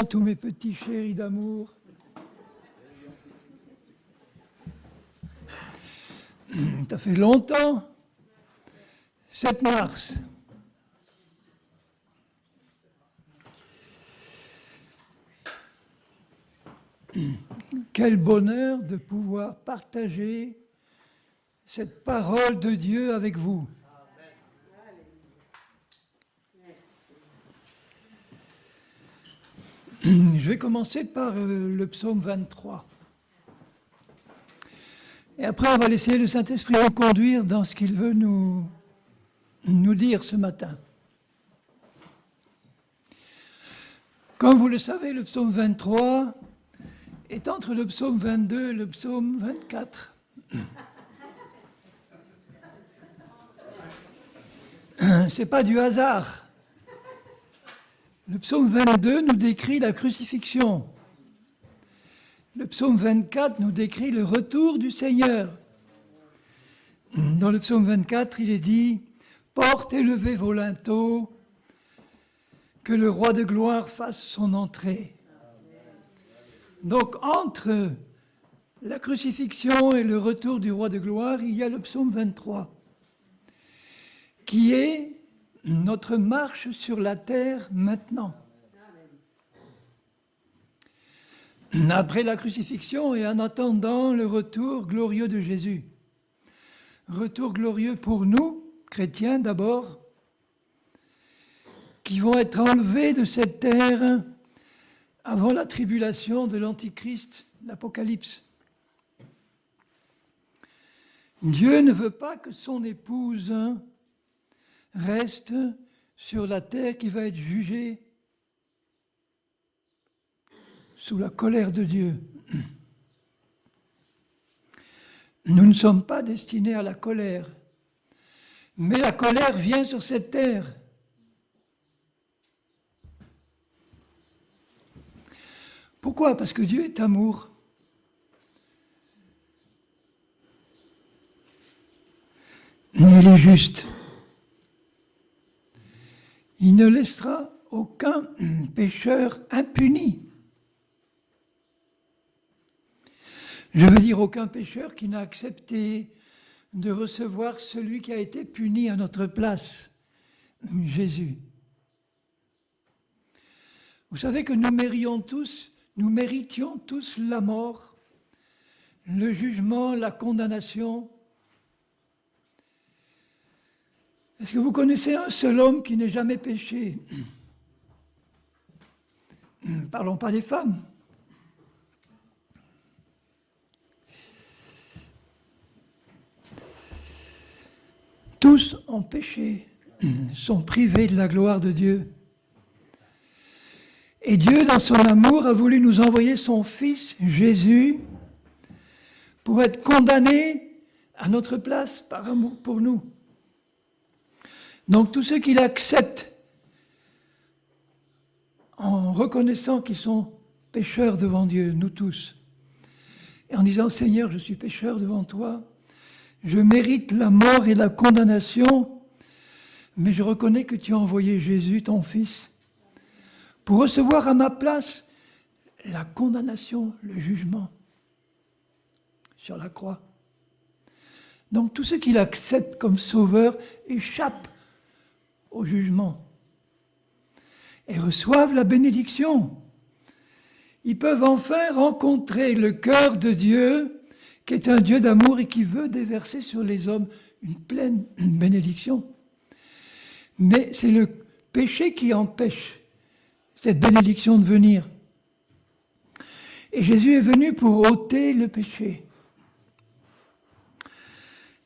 enfants, tous mes petits chéris d'amour. Ça fait longtemps. 7 mars. Quel bonheur de pouvoir partager cette parole de Dieu avec vous. Je vais commencer par le psaume 23. Et après, on va laisser le Saint-Esprit nous conduire dans ce qu'il veut nous dire ce matin. Comme vous le savez, le psaume 23 est entre le psaume 22 et le psaume 24. C'est pas du hasard. Le psaume 22 nous décrit la crucifixion. Le psaume 24 nous décrit le retour du Seigneur. Dans le psaume 24, il est dit « Porte et levez vos linteaux, que le roi de gloire fasse son entrée. » Donc, entre la crucifixion et le retour du roi de gloire, il y a le psaume 23, qui est notre marche sur la terre maintenant. Après la crucifixion et en attendant le retour glorieux de Jésus. Retour glorieux pour nous, chrétiens d'abord, qui vont être enlevés de cette terre avant la tribulation de l'Antichrist, l'Apocalypse. Dieu ne veut pas que son épouse reste sur la terre qui va être jugée sous la colère de Dieu. Nous ne sommes pas destinés à la colère, mais la colère vient sur cette terre. Pourquoi? Parce que Dieu est amour. Il est juste. Il ne laissera aucun pécheur impuni. Je veux dire aucun pécheur qui n'a accepté de recevoir celui qui a été puni à notre place, Jésus. Vous savez que nous méritions tous la mort, le jugement, la condamnation. Est-ce que vous connaissez un seul homme qui n'ait jamais péché? Parlons pas des femmes. Tous ont péché, sont privés de la gloire de Dieu. Et Dieu, dans son amour, a voulu nous envoyer son Fils, Jésus, pour être condamné à notre place par amour pour nous. Donc tous ceux qui l'acceptent en reconnaissant qu'ils sont pécheurs devant Dieu, nous tous, et en disant « Seigneur, je suis pécheur devant toi, je mérite la mort et la condamnation, mais je reconnais que tu as envoyé Jésus, ton Fils, pour recevoir à ma place la condamnation, le jugement sur la croix. » Donc tous ceux qui l'acceptent comme sauveur échappent au jugement et reçoivent la bénédiction. Ils peuvent enfin rencontrer le cœur de Dieu, qui est un Dieu d'amour et qui veut déverser sur les hommes une pleine bénédiction. Mais c'est le péché qui empêche cette bénédiction de venir. Et Jésus est venu pour ôter le péché.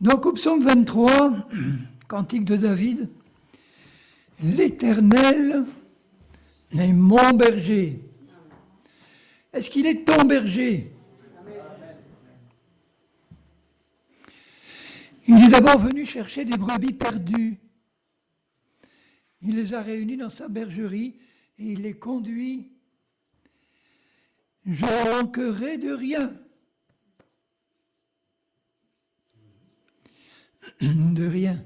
Donc au psaume 23, cantique de David, « L'Éternel est mon berger. » Est-ce qu'il est ton berger? Il est d'abord venu chercher des brebis perdues. Il les a réunies dans sa bergerie et il les conduit. Je ne manquerai de rien. De rien.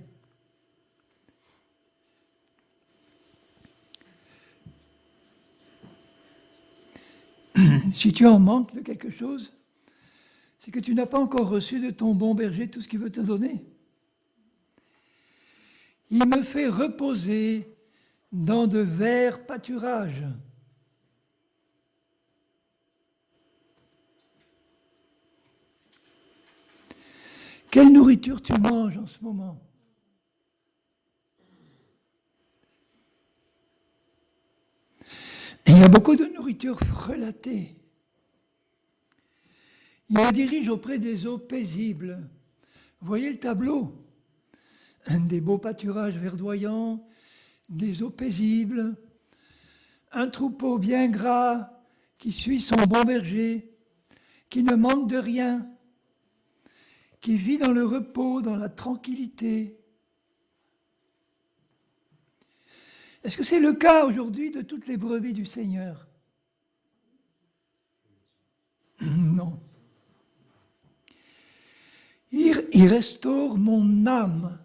si tu en manques de quelque chose, c'est que tu n'as pas encore reçu de ton bon berger tout ce qu'il veut te donner. Il me fait reposer dans de verts pâturages. Quelle nourriture tu manges en ce moment? Et il y a beaucoup de nourriture frelatée. Il me dirige auprès des eaux paisibles. Vous voyez le tableau? Des beaux pâturages verdoyants, des eaux paisibles, un troupeau bien gras qui suit son bon berger, qui ne manque de rien, qui vit dans le repos, dans la tranquillité. Est-ce que c'est le cas aujourd'hui de toutes les brebis du Seigneur? Non. Il restaure mon âme.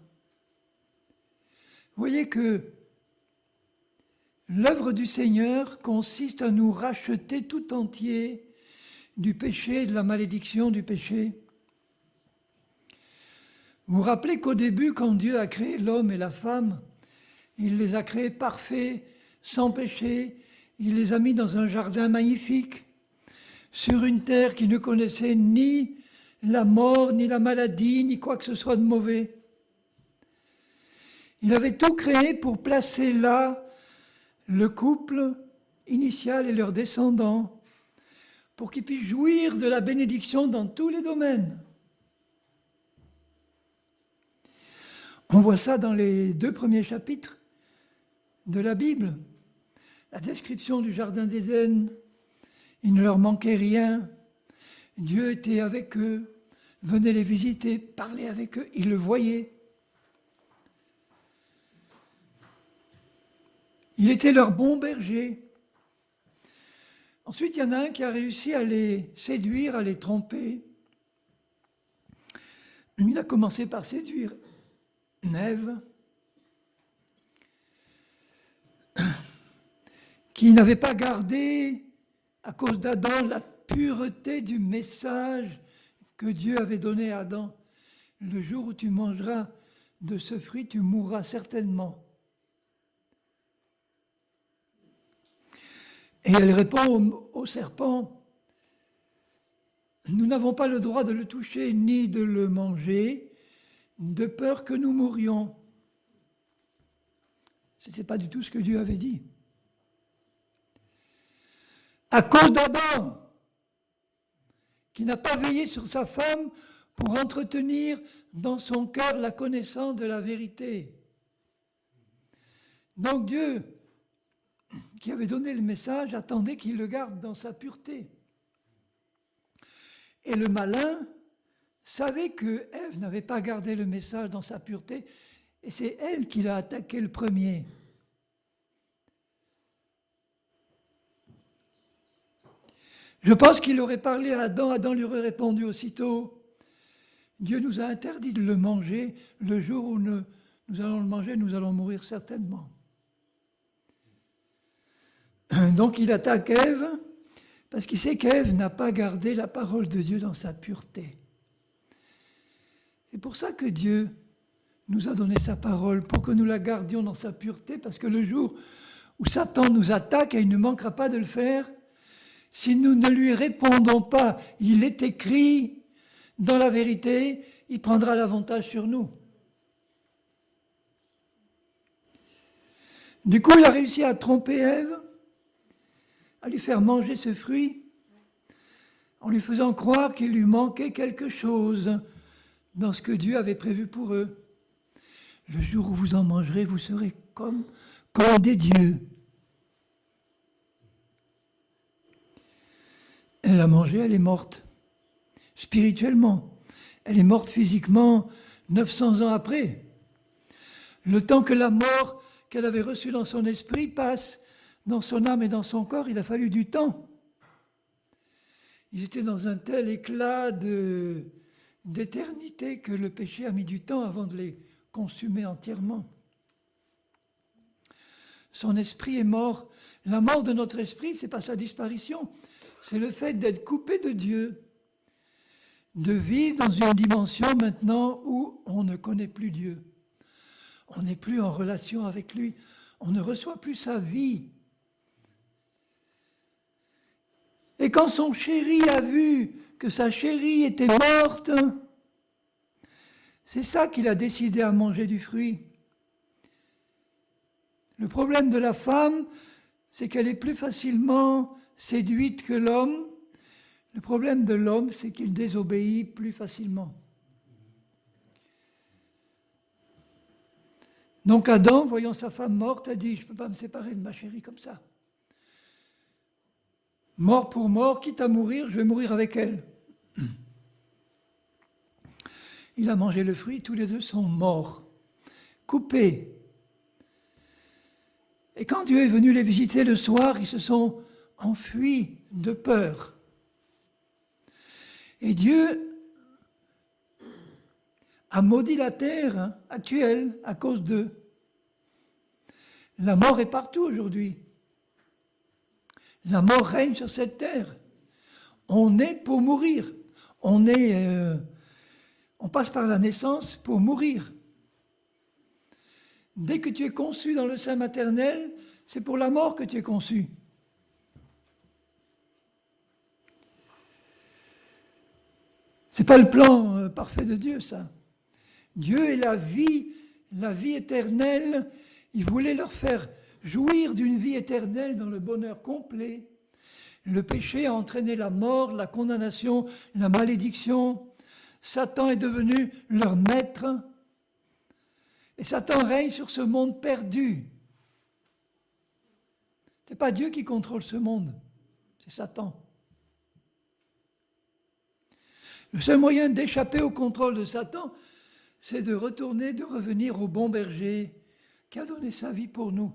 Vous voyez que l'œuvre du Seigneur consiste à nous racheter tout entier du péché, de la malédiction du péché. Vous vous rappelez qu'au début, quand Dieu a créé l'homme et la femme, il les a créés parfaits, sans péché, il les a mis dans un jardin magnifique, sur une terre qui ne connaissait ni la mort, ni la maladie, ni quoi que ce soit de mauvais. Il avait tout créé pour placer là le couple initial et leurs descendants, pour qu'ils puissent jouir de la bénédiction dans tous les domaines. On voit ça dans les 2 premiers chapitres de la Bible. La description du Jardin d'Éden, il ne leur manquait rien. Dieu était avec eux, venait les visiter, parlait avec eux, ils le voyaient. Il était leur bon berger. Ensuite, il y en a un qui a réussi à les séduire, à les tromper. Il a commencé par séduire Ève, qui n'avait pas gardé, à cause d'Adam, la pureté du message que Dieu avait donné à Adam. Le jour où tu mangeras de ce fruit, tu mourras certainement. Et elle répond au serpent, nous n'avons pas le droit de le toucher ni de le manger, de peur que nous mourions. Ce n'était pas du tout ce que Dieu avait dit. À cause d'Adam, qui n'a pas veillé sur sa femme pour entretenir dans son cœur la connaissance de la vérité. Donc Dieu, qui avait donné le message, attendait qu'il le garde dans sa pureté. Et le malin savait que Ève n'avait pas gardé le message dans sa pureté, et c'est elle qui l'a attaqué le premier. Je pense qu'il aurait parlé à Adam, Adam lui aurait répondu aussitôt, Dieu nous a interdit de le manger, le jour où nous allons le manger, nous allons mourir certainement. Donc il attaque Ève, parce qu'il sait qu'Ève n'a pas gardé la parole de Dieu dans sa pureté. C'est pour ça que Dieu nous a donné sa parole, pour que nous la gardions dans sa pureté, parce que le jour où Satan nous attaque, et il ne manquera pas de le faire, si nous ne lui répondons pas, il est écrit dans la vérité, il prendra l'avantage sur nous. Du coup, il a réussi à tromper Ève, à lui faire manger ce fruit, en lui faisant croire qu'il lui manquait quelque chose dans ce que Dieu avait prévu pour eux. Le jour où vous en mangerez, vous serez comme des dieux. Elle l'a mangée, elle est morte, spirituellement. Elle est morte physiquement 900 ans après. Le temps que la mort qu'elle avait reçue dans son esprit passe dans son âme et dans son corps, il a fallu du temps. Ils étaient dans un tel éclat d'éternité que le péché a mis du temps avant de les consumer entièrement. Son esprit est mort. La mort de notre esprit, ce n'est pas sa disparition, c'est le fait d'être coupé de Dieu, de vivre dans une dimension maintenant où on ne connaît plus Dieu. On n'est plus en relation avec lui, on ne reçoit plus sa vie. Et quand son chéri a vu que sa chérie était morte, c'est ça qu'il a décidé à manger du fruit. Le problème de la femme, c'est qu'elle est plus facilement séduite que l'homme. Le problème de l'homme, c'est qu'il désobéit plus facilement. Donc Adam, voyant sa femme morte, a dit « Je ne peux pas me séparer de ma chérie comme ça. Mort pour mort, quitte à mourir, je vais mourir avec elle. » Il a mangé le fruit, tous les deux sont morts, coupés. Et quand Dieu est venu les visiter le soir, ils se sont enfuis de peur. Et Dieu a maudit la terre actuelle à cause d'eux. La mort est partout aujourd'hui. La mort règne sur cette terre. On est pour mourir. On passe par la naissance pour mourir. Dès que tu es conçu dans le sein maternel, c'est pour la mort que tu es conçu. Ce n'est pas le plan parfait de Dieu, ça. Dieu est la vie éternelle. Il voulait leur faire jouir d'une vie éternelle dans le bonheur complet. Le péché a entraîné la mort, la condamnation, la malédiction. Satan est devenu leur maître. Et Satan règne sur ce monde perdu. Ce n'est pas Dieu qui contrôle ce monde, c'est Satan. Le seul moyen d'échapper au contrôle de Satan, c'est de retourner, de revenir au bon berger qui a donné sa vie pour nous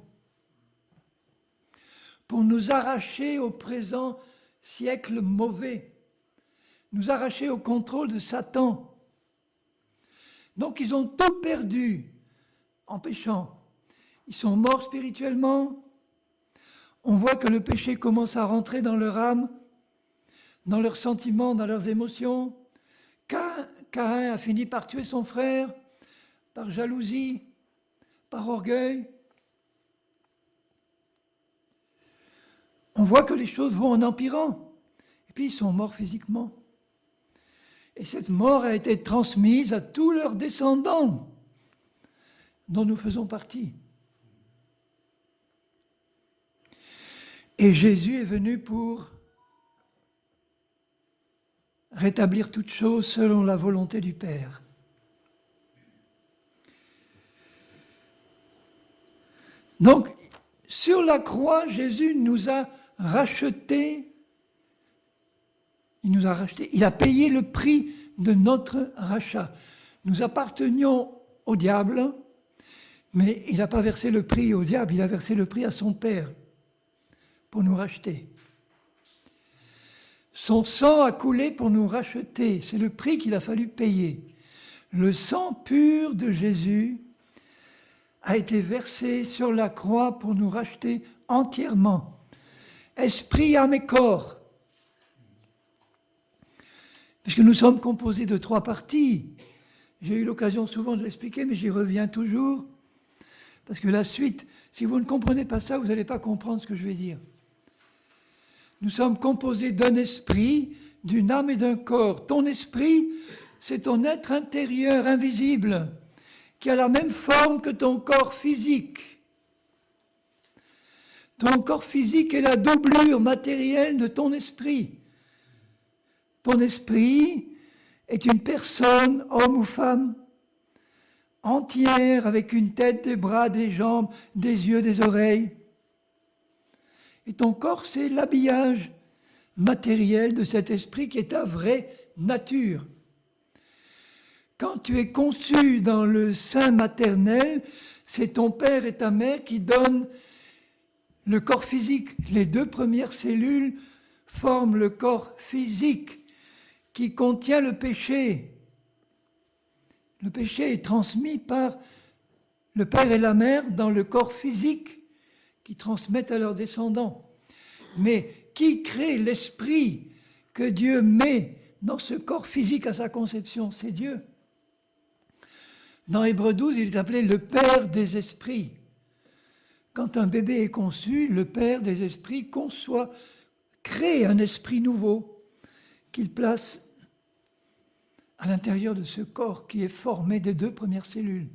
arracher au présent siècle mauvais, nous arracher au contrôle de Satan. Donc ils ont tout perdu en péchant. Ils sont morts spirituellement. On voit que le péché commence à rentrer dans leur âme, dans leurs sentiments, dans leurs émotions. Caïn a fini par tuer son frère, par jalousie, par orgueil. On voit que les choses vont en empirant. Et puis ils sont morts physiquement. Et cette mort a été transmise à tous leurs descendants, dont nous faisons partie. Et Jésus est venu pour rétablir toutes choses selon la volonté du Père. Donc, sur la croix, Jésus nous a rachetés. Il nous a rachetés. Il a payé le prix de notre rachat. Nous appartenions au diable, mais il n'a pas versé le prix au diable, il a versé le prix à son Père pour nous racheter. Son sang a coulé pour nous racheter. C'est le prix qu'il a fallu payer. Le sang pur de Jésus a été versé sur la croix pour nous racheter entièrement. Esprit, âme et corps. Puisque nous sommes composés de 3 parties. J'ai eu l'occasion souvent de l'expliquer, mais j'y reviens toujours. Parce que la suite, si vous ne comprenez pas ça, vous n'allez pas comprendre ce que je vais dire. Nous sommes composés d'un esprit, d'une âme et d'un corps. Ton esprit, c'est ton être intérieur invisible, qui a la même forme que ton corps physique. Ton corps physique est la doublure matérielle de ton esprit. Ton esprit est une personne, homme ou femme, entière, avec une tête, des bras, des jambes, des yeux, des oreilles. Et ton corps, c'est l'habillage matériel de cet esprit qui est ta vraie nature. Quand tu es conçu dans le sein maternel, c'est ton père et ta mère qui donnent le corps physique. Les 2 premières cellules forment le corps physique qui contient le péché. Le péché est transmis par le père et la mère dans le corps physique qui transmettent à leurs descendants. Mais qui crée l'esprit que Dieu met dans ce corps physique à sa conception? C'est Dieu. Dans Hébreux 12, il est appelé le Père des esprits. Quand un bébé est conçu, le Père des esprits crée un esprit nouveau qu'il place à l'intérieur de ce corps qui est formé des 2 premières cellules.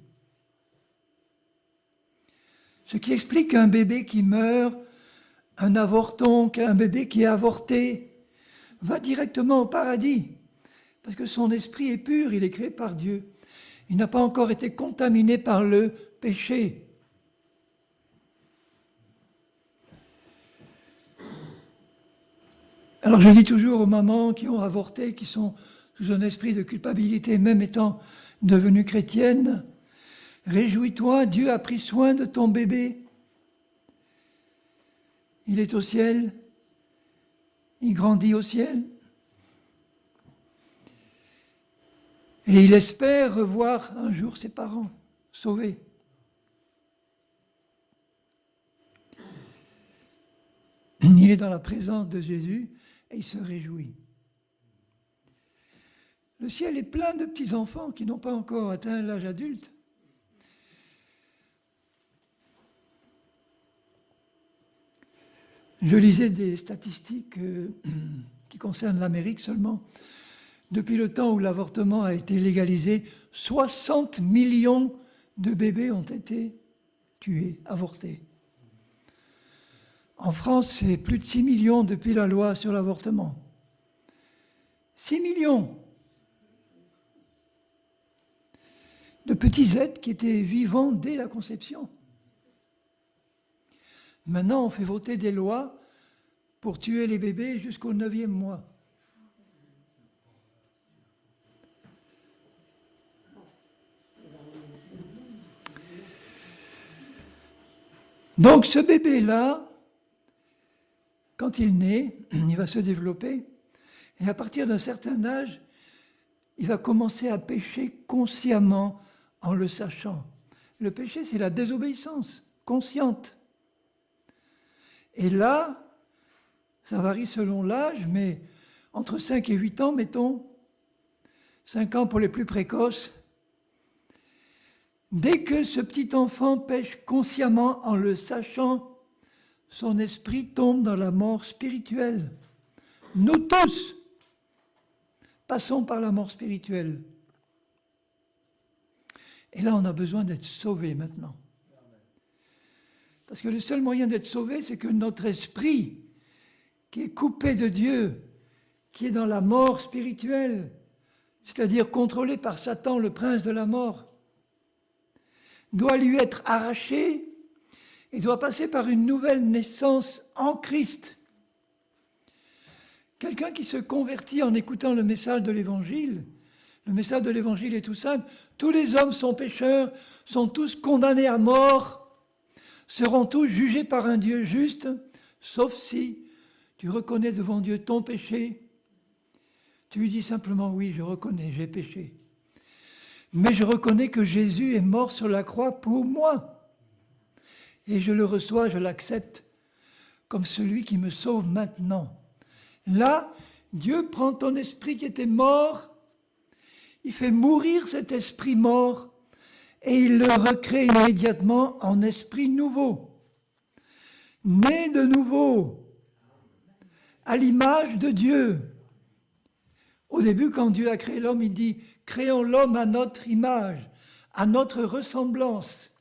Ce qui explique qu'un bébé qui meurt, un avorton, qu'un bébé qui est avorté, va directement au paradis, parce que son esprit est pur, il est créé par Dieu. Il n'a pas encore été contaminé par le péché. Alors je dis toujours aux mamans qui ont avorté, qui sont sous un esprit de culpabilité, même étant devenues chrétiennes, réjouis-toi, Dieu a pris soin de ton bébé. Il est au ciel, il grandit au ciel. Et il espère revoir un jour ses parents sauvés. Il est dans la présence de Jésus et il se réjouit. Le ciel est plein de petits-enfants qui n'ont pas encore atteint l'âge adulte. Je lisais des statistiques qui concernent l'Amérique seulement. Depuis le temps où l'avortement a été légalisé, 60 millions de bébés ont été tués, avortés. En France, c'est plus de 6 millions depuis la loi sur l'avortement. 6 millions de petits êtres qui étaient vivants dès la conception. Maintenant, on fait voter des lois pour tuer les bébés jusqu'au 9e mois. Donc ce bébé-là, quand il naît, il va se développer, et à partir d'un certain âge, il va commencer à pécher consciemment en le sachant. Le péché, c'est la désobéissance consciente. Et là, ça varie selon l'âge, mais entre 5 et 8 ans, mettons, 5 ans pour les plus précoces, dès que ce petit enfant pêche consciemment en le sachant, son esprit tombe dans la mort spirituelle. Nous tous passons par la mort spirituelle. Et là, on a besoin d'être sauvés maintenant. Parce que le seul moyen d'être sauvé, c'est que notre esprit, qui est coupé de Dieu, qui est dans la mort spirituelle, c'est-à-dire contrôlé par Satan, le prince de la mort, doit lui être arraché et doit passer par une nouvelle naissance en Christ. Quelqu'un qui se convertit en écoutant le message de l'Évangile, le message de l'Évangile est tout simple, tous les hommes sont pécheurs, sont tous condamnés à mort, seront tous jugés par un Dieu juste, sauf si tu reconnais devant Dieu ton péché, tu lui dis simplement, oui, je reconnais, j'ai péché. Mais je reconnais que Jésus est mort sur la croix pour moi. Et je le reçois, je l'accepte comme celui qui me sauve maintenant. Là, Dieu prend ton esprit qui était mort, il fait mourir cet esprit mort et il le recrée immédiatement en esprit nouveau. Né de nouveau, à l'image de Dieu. Au début, quand Dieu a créé l'homme, il dit « Créons l'homme à notre image, à notre ressemblance ».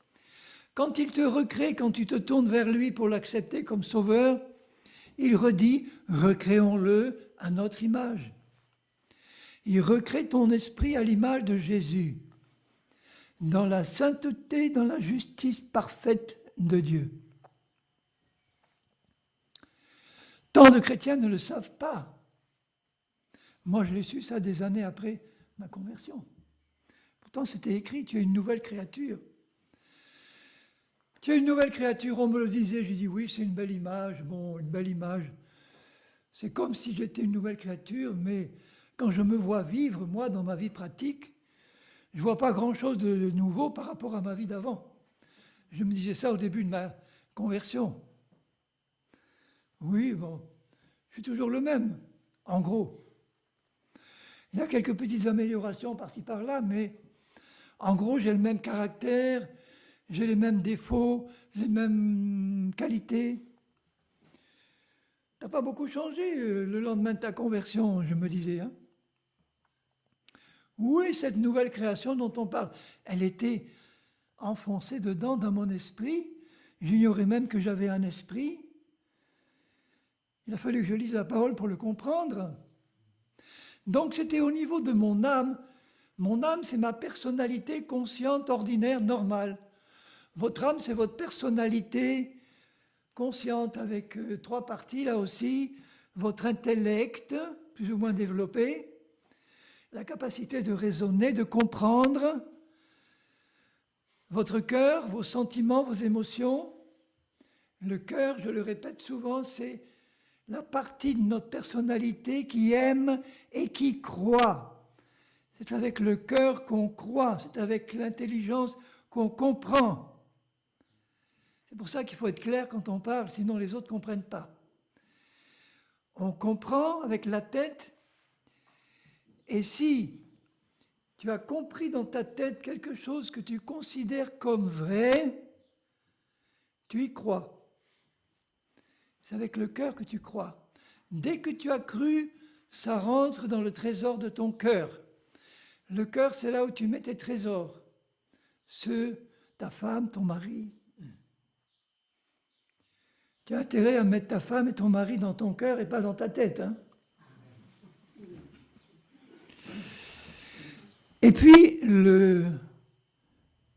Quand il te recrée, quand tu te tournes vers lui pour l'accepter comme sauveur, il redit « Recréons-le à notre image ». Il recrée ton esprit à l'image de Jésus, dans la sainteté, dans la justice parfaite de Dieu. Tant de chrétiens ne le savent pas. Moi, je l'ai su ça des années après ma conversion. Pourtant, c'était écrit, tu es une nouvelle créature. Tu es une nouvelle créature, on me le disait, j'ai dit oui, c'est une belle image, bon, une belle image. C'est comme si j'étais une nouvelle créature, mais quand je me vois vivre, moi, dans ma vie pratique, je ne vois pas grand-chose de nouveau par rapport à ma vie d'avant. Je me disais ça au début de ma conversion. Oui, bon, suis toujours le même, en gros. Il y a quelques petites améliorations par-ci par-là, mais en gros, j'ai le même caractère, j'ai les mêmes défauts, les mêmes qualités. Tu n'as pas beaucoup changé le lendemain de ta conversion, je me disais. Hein. Où est cette nouvelle création dont on parle? Elle était enfoncée dedans dans mon esprit. J'ignorais même que j'avais un esprit. Il a fallu que je lise la parole pour le comprendre. Donc c'était au niveau de mon âme. Mon âme, c'est ma personnalité consciente, ordinaire, normale. Votre âme, c'est votre personnalité consciente avec 3 parties, là aussi. Votre intellect, plus ou moins développé. La capacité de raisonner, de comprendre. Votre cœur, vos sentiments, vos émotions. Le cœur, je le répète souvent, c'est la partie de notre personnalité qui aime et qui croit. C'est avec le cœur qu'on croit, c'est avec l'intelligence qu'on comprend. C'est pour ça qu'il faut être clair quand on parle, sinon les autres ne comprennent pas. On comprend avec la tête, et si tu as compris dans ta tête quelque chose que tu considères comme vrai, tu y crois. C'est avec le cœur que tu crois. Dès que tu as cru, ça rentre dans le trésor de ton cœur. Le cœur, c'est là où tu mets tes trésors. Ta femme, ton mari. Tu as intérêt à mettre ta femme et ton mari dans ton cœur et pas dans ta tête. Hein. Et puis,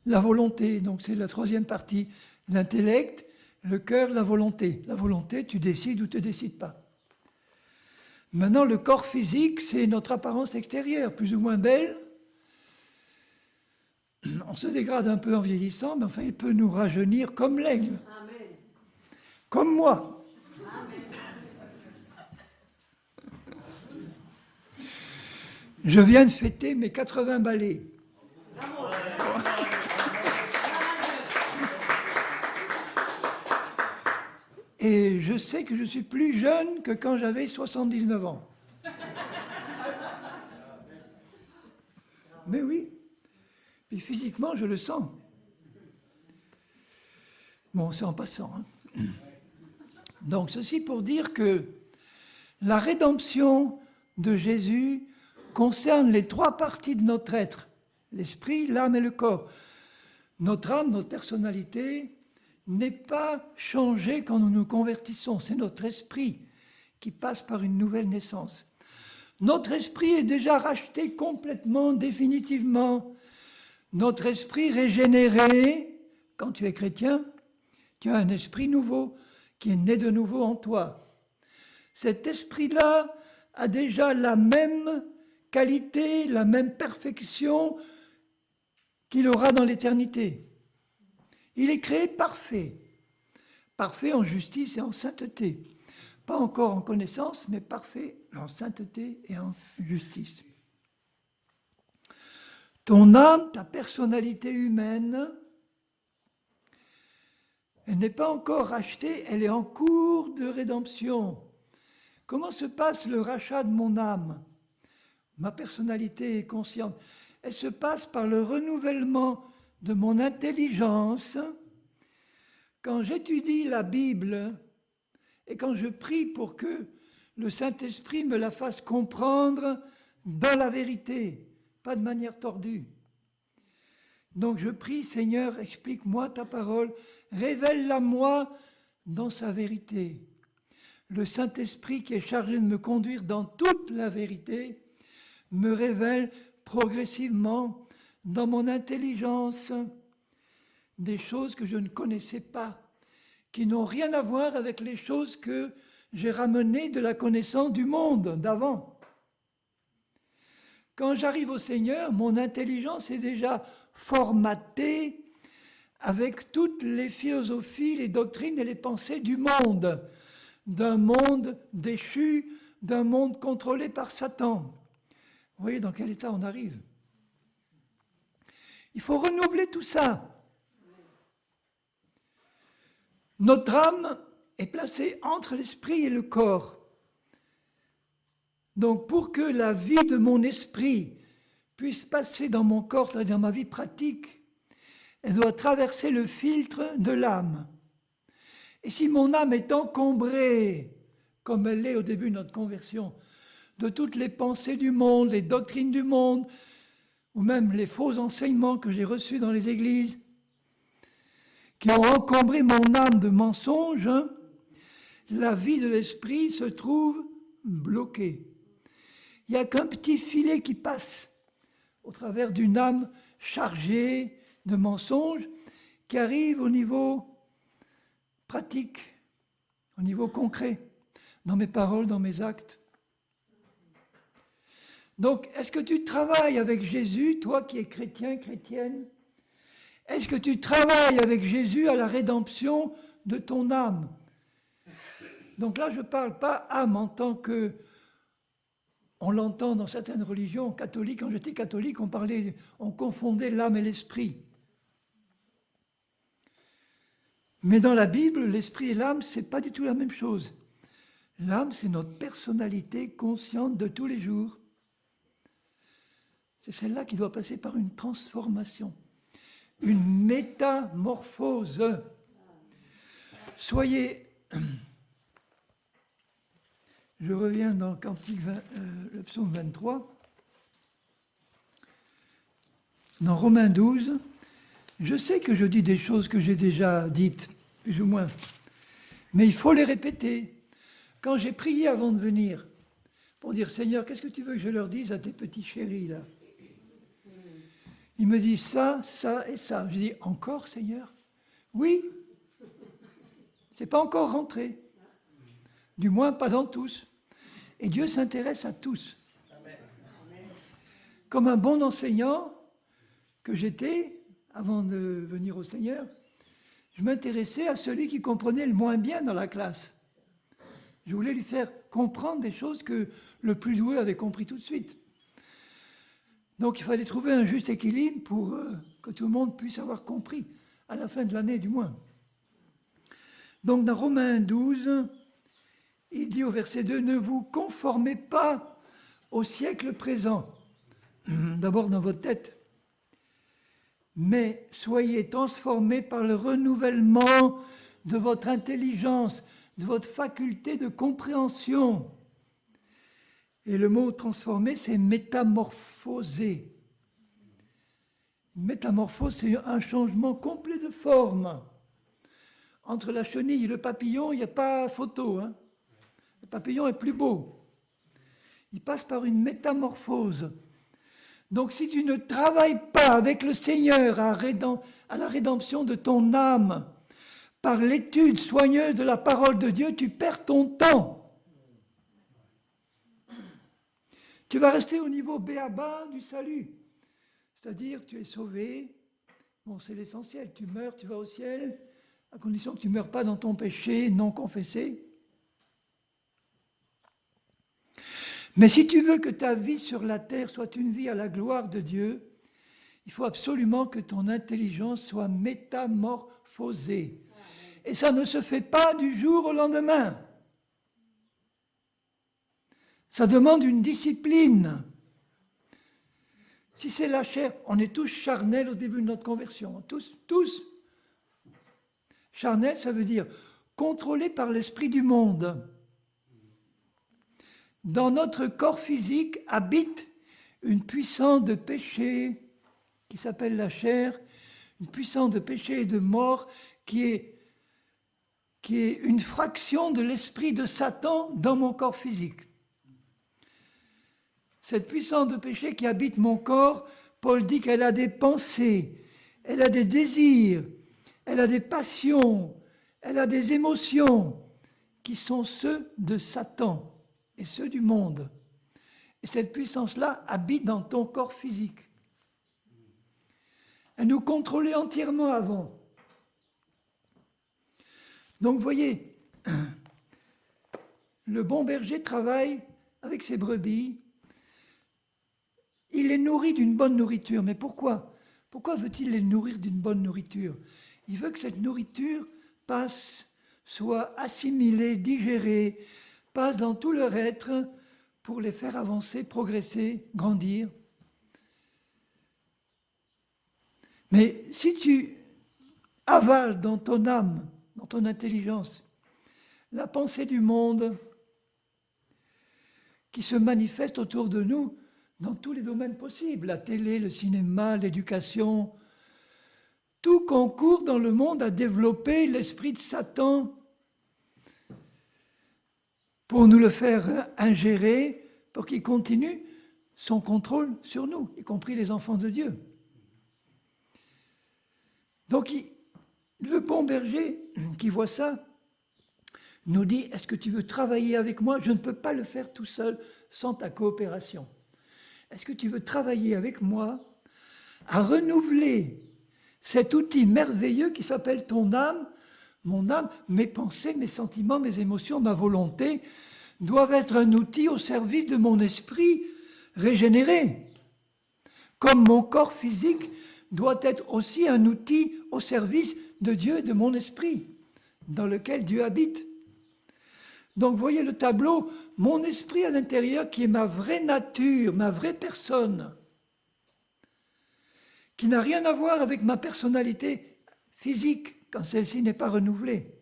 la volonté, donc c'est la 3e partie. L'intellect, le cœur, la volonté. La volonté, tu décides ou tu ne décides pas. Maintenant, le corps physique, c'est notre apparence extérieure, plus ou moins belle. On se dégrade un peu en vieillissant, mais enfin, il peut nous rajeunir comme l'aigle. Amen. Comme moi. Amen. Je viens de fêter mes 80 balais. Et je sais que je suis plus jeune que quand j'avais 79 ans. Mais oui. Puis physiquement, je le sens. Bon, c'est en passant. Hein. Donc, ceci pour dire que la rédemption de Jésus concerne les 3 parties de notre être. L'esprit, l'âme et le corps. Notre âme, notre personnalité n'est pas changée quand nous nous convertissons. C'est notre esprit qui passe par une nouvelle naissance. Notre esprit est déjà racheté complètement, définitivement. Notre esprit régénéré, quand tu es chrétien, tu as un esprit nouveau qui est né de nouveau en toi. Cet esprit-là a déjà la même qualité, la même perfection qu'il aura dans l'éternité. Il est créé parfait. Parfait en justice et en sainteté. Pas encore en connaissance, mais parfait en sainteté et en justice. Ton âme, ta personnalité humaine, elle n'est pas encore rachetée, elle est en cours de rédemption. Comment se passe le rachat de mon âme? Ma personnalité est consciente. Elle se passe par le renouvellement de mon intelligence. Quand j'étudie la Bible et quand je prie pour que le Saint-Esprit me la fasse comprendre dans la vérité, pas de manière tordue. Donc je prie, Seigneur, explique-moi ta parole, révèle-la-moi dans sa vérité. Le Saint-Esprit qui est chargé de me conduire dans toute la vérité me révèle progressivement dans mon intelligence des choses que je ne connaissais pas, qui n'ont rien à voir avec les choses que j'ai ramenées de la connaissance du monde d'avant. Quand j'arrive au Seigneur, mon intelligence est déjà formatée avec toutes les philosophies, les doctrines et les pensées du monde, d'un monde déchu, d'un monde contrôlé par Satan. Vous voyez dans quel état on arrive? Il faut renouveler tout ça. Notre âme est placée entre l'esprit et le corps. Donc pour que la vie de mon esprit puisse passer dans mon corps, c'est-à-dire dans ma vie pratique, elle doit traverser le filtre de l'âme. Et si mon âme est encombrée, comme elle l'est au début de notre conversion, de toutes les pensées du monde, les doctrines du monde, ou même les faux enseignements que j'ai reçus dans les églises, qui ont encombré mon âme de mensonges, la vie de l'esprit se trouve bloquée. Il n'y a qu'un petit filet qui passe au travers d'une âme chargée de mensonges qui arrive au niveau pratique, au niveau concret, dans mes paroles, dans mes actes. Donc, est-ce que tu travailles avec Jésus, toi qui es chrétien, chrétienne? Est-ce que tu travailles avec Jésus à la rédemption de ton âme? Donc là, je ne parle pas âme en tant que... On l'entend dans certaines religions catholiques. Quand j'étais catholique, on confondait l'âme et l'esprit. Mais dans la Bible, l'esprit et l'âme, ce n'est pas du tout la même chose. L'âme, c'est notre personnalité consciente de tous les jours. C'est celle-là qui doit passer par une transformation, une métamorphose. Soyez... Je reviens dans le psaume 23. Dans Romains 12, je sais que je dis des choses que j'ai déjà dites, plus ou moins, mais il faut les répéter. Quand j'ai prié avant de venir, pour dire « Seigneur, qu'est-ce que tu veux que je leur dise à tes petits chéris, là ?» Il me dit ça, ça et ça. Je dis « Encore, Seigneur ?» Oui, c'est pas encore rentré. Du moins, pas dans tous. Et Dieu s'intéresse à tous. Comme un bon enseignant que j'étais, avant de venir au Seigneur, je m'intéressais à celui qui comprenait le moins bien dans la classe. Je voulais lui faire comprendre des choses que le plus doué avait compris tout de suite. Donc il fallait trouver un juste équilibre pour que tout le monde puisse avoir compris, à la fin de l'année du moins. Donc dans Romains 12, il dit au verset 2, « Ne vous conformez pas au siècle présent, d'abord dans votre tête, mais soyez transformés par le renouvellement de votre intelligence, de votre faculté de compréhension. » Et le mot « transformer », c'est « métamorphoser ». Métamorphose, c'est un changement complet de forme. Entre la chenille et le papillon, il n'y a pas photo. Le papillon est plus beau. Il passe par une métamorphose. Donc si tu ne travailles pas avec le Seigneur à la rédemption de ton âme, par l'étude soigneuse de la parole de Dieu, tu perds ton temps. Tu vas rester au niveau béaba du salut. C'est-à-dire, tu es sauvé. Bon, c'est l'essentiel. Tu meurs, tu vas au ciel, à condition que tu ne meurs pas dans ton péché non confessé. Mais si tu veux que ta vie sur la terre soit une vie à la gloire de Dieu, il faut absolument que ton intelligence soit métamorphosée. Et ça ne se fait pas du jour au lendemain. Ça demande une discipline. Si c'est la chair, on est tous charnels au début de notre conversion. Tous. Charnel, ça veut dire contrôlé par l'esprit du monde. Dans notre corps physique habite une puissance de péché qui s'appelle la chair, une puissance de péché et de mort qui est une fraction de l'esprit de Satan dans mon corps physique. Cette puissance de péché qui habite mon corps, Paul dit qu'elle a des pensées, elle a des désirs, elle a des passions, elle a des émotions qui sont ceux de Satan et ceux du monde. Et cette puissance-là habite dans ton corps physique. Elle nous contrôlait entièrement avant. Donc vous voyez, le bon berger travaille avec ses brebis. Il les nourrit d'une bonne nourriture. Mais pourquoi? Pourquoi veut-il les nourrir d'une bonne nourriture? Il veut que cette nourriture passe, soit assimilée, digérée, passe dans tout leur être pour les faire avancer, progresser, grandir. Mais si tu avales dans ton âme, dans ton intelligence, la pensée du monde qui se manifeste autour de nous dans tous les domaines possibles, la télé, le cinéma, l'éducation, tout concourt dans le monde à développer l'esprit de Satan pour nous le faire ingérer, pour qu'il continue son contrôle sur nous, y compris les enfants de Dieu. Donc, le bon berger qui voit ça nous dit, est-ce que tu veux travailler avec moi? Je ne peux pas le faire tout seul sans ta coopération. Est-ce que tu veux travailler avec moi à renouveler cet outil merveilleux qui s'appelle ton âme? Mon âme, mes pensées, mes sentiments, mes émotions, ma volonté doivent être un outil au service de mon esprit régénéré. Comme mon corps physique doit être aussi un outil au service de Dieu et de mon esprit, dans lequel Dieu habite. Donc, voyez le tableau, mon esprit à l'intérieur qui est ma vraie nature, ma vraie personne, qui n'a rien à voir avec ma personnalité physique quand celle-ci n'est pas renouvelée.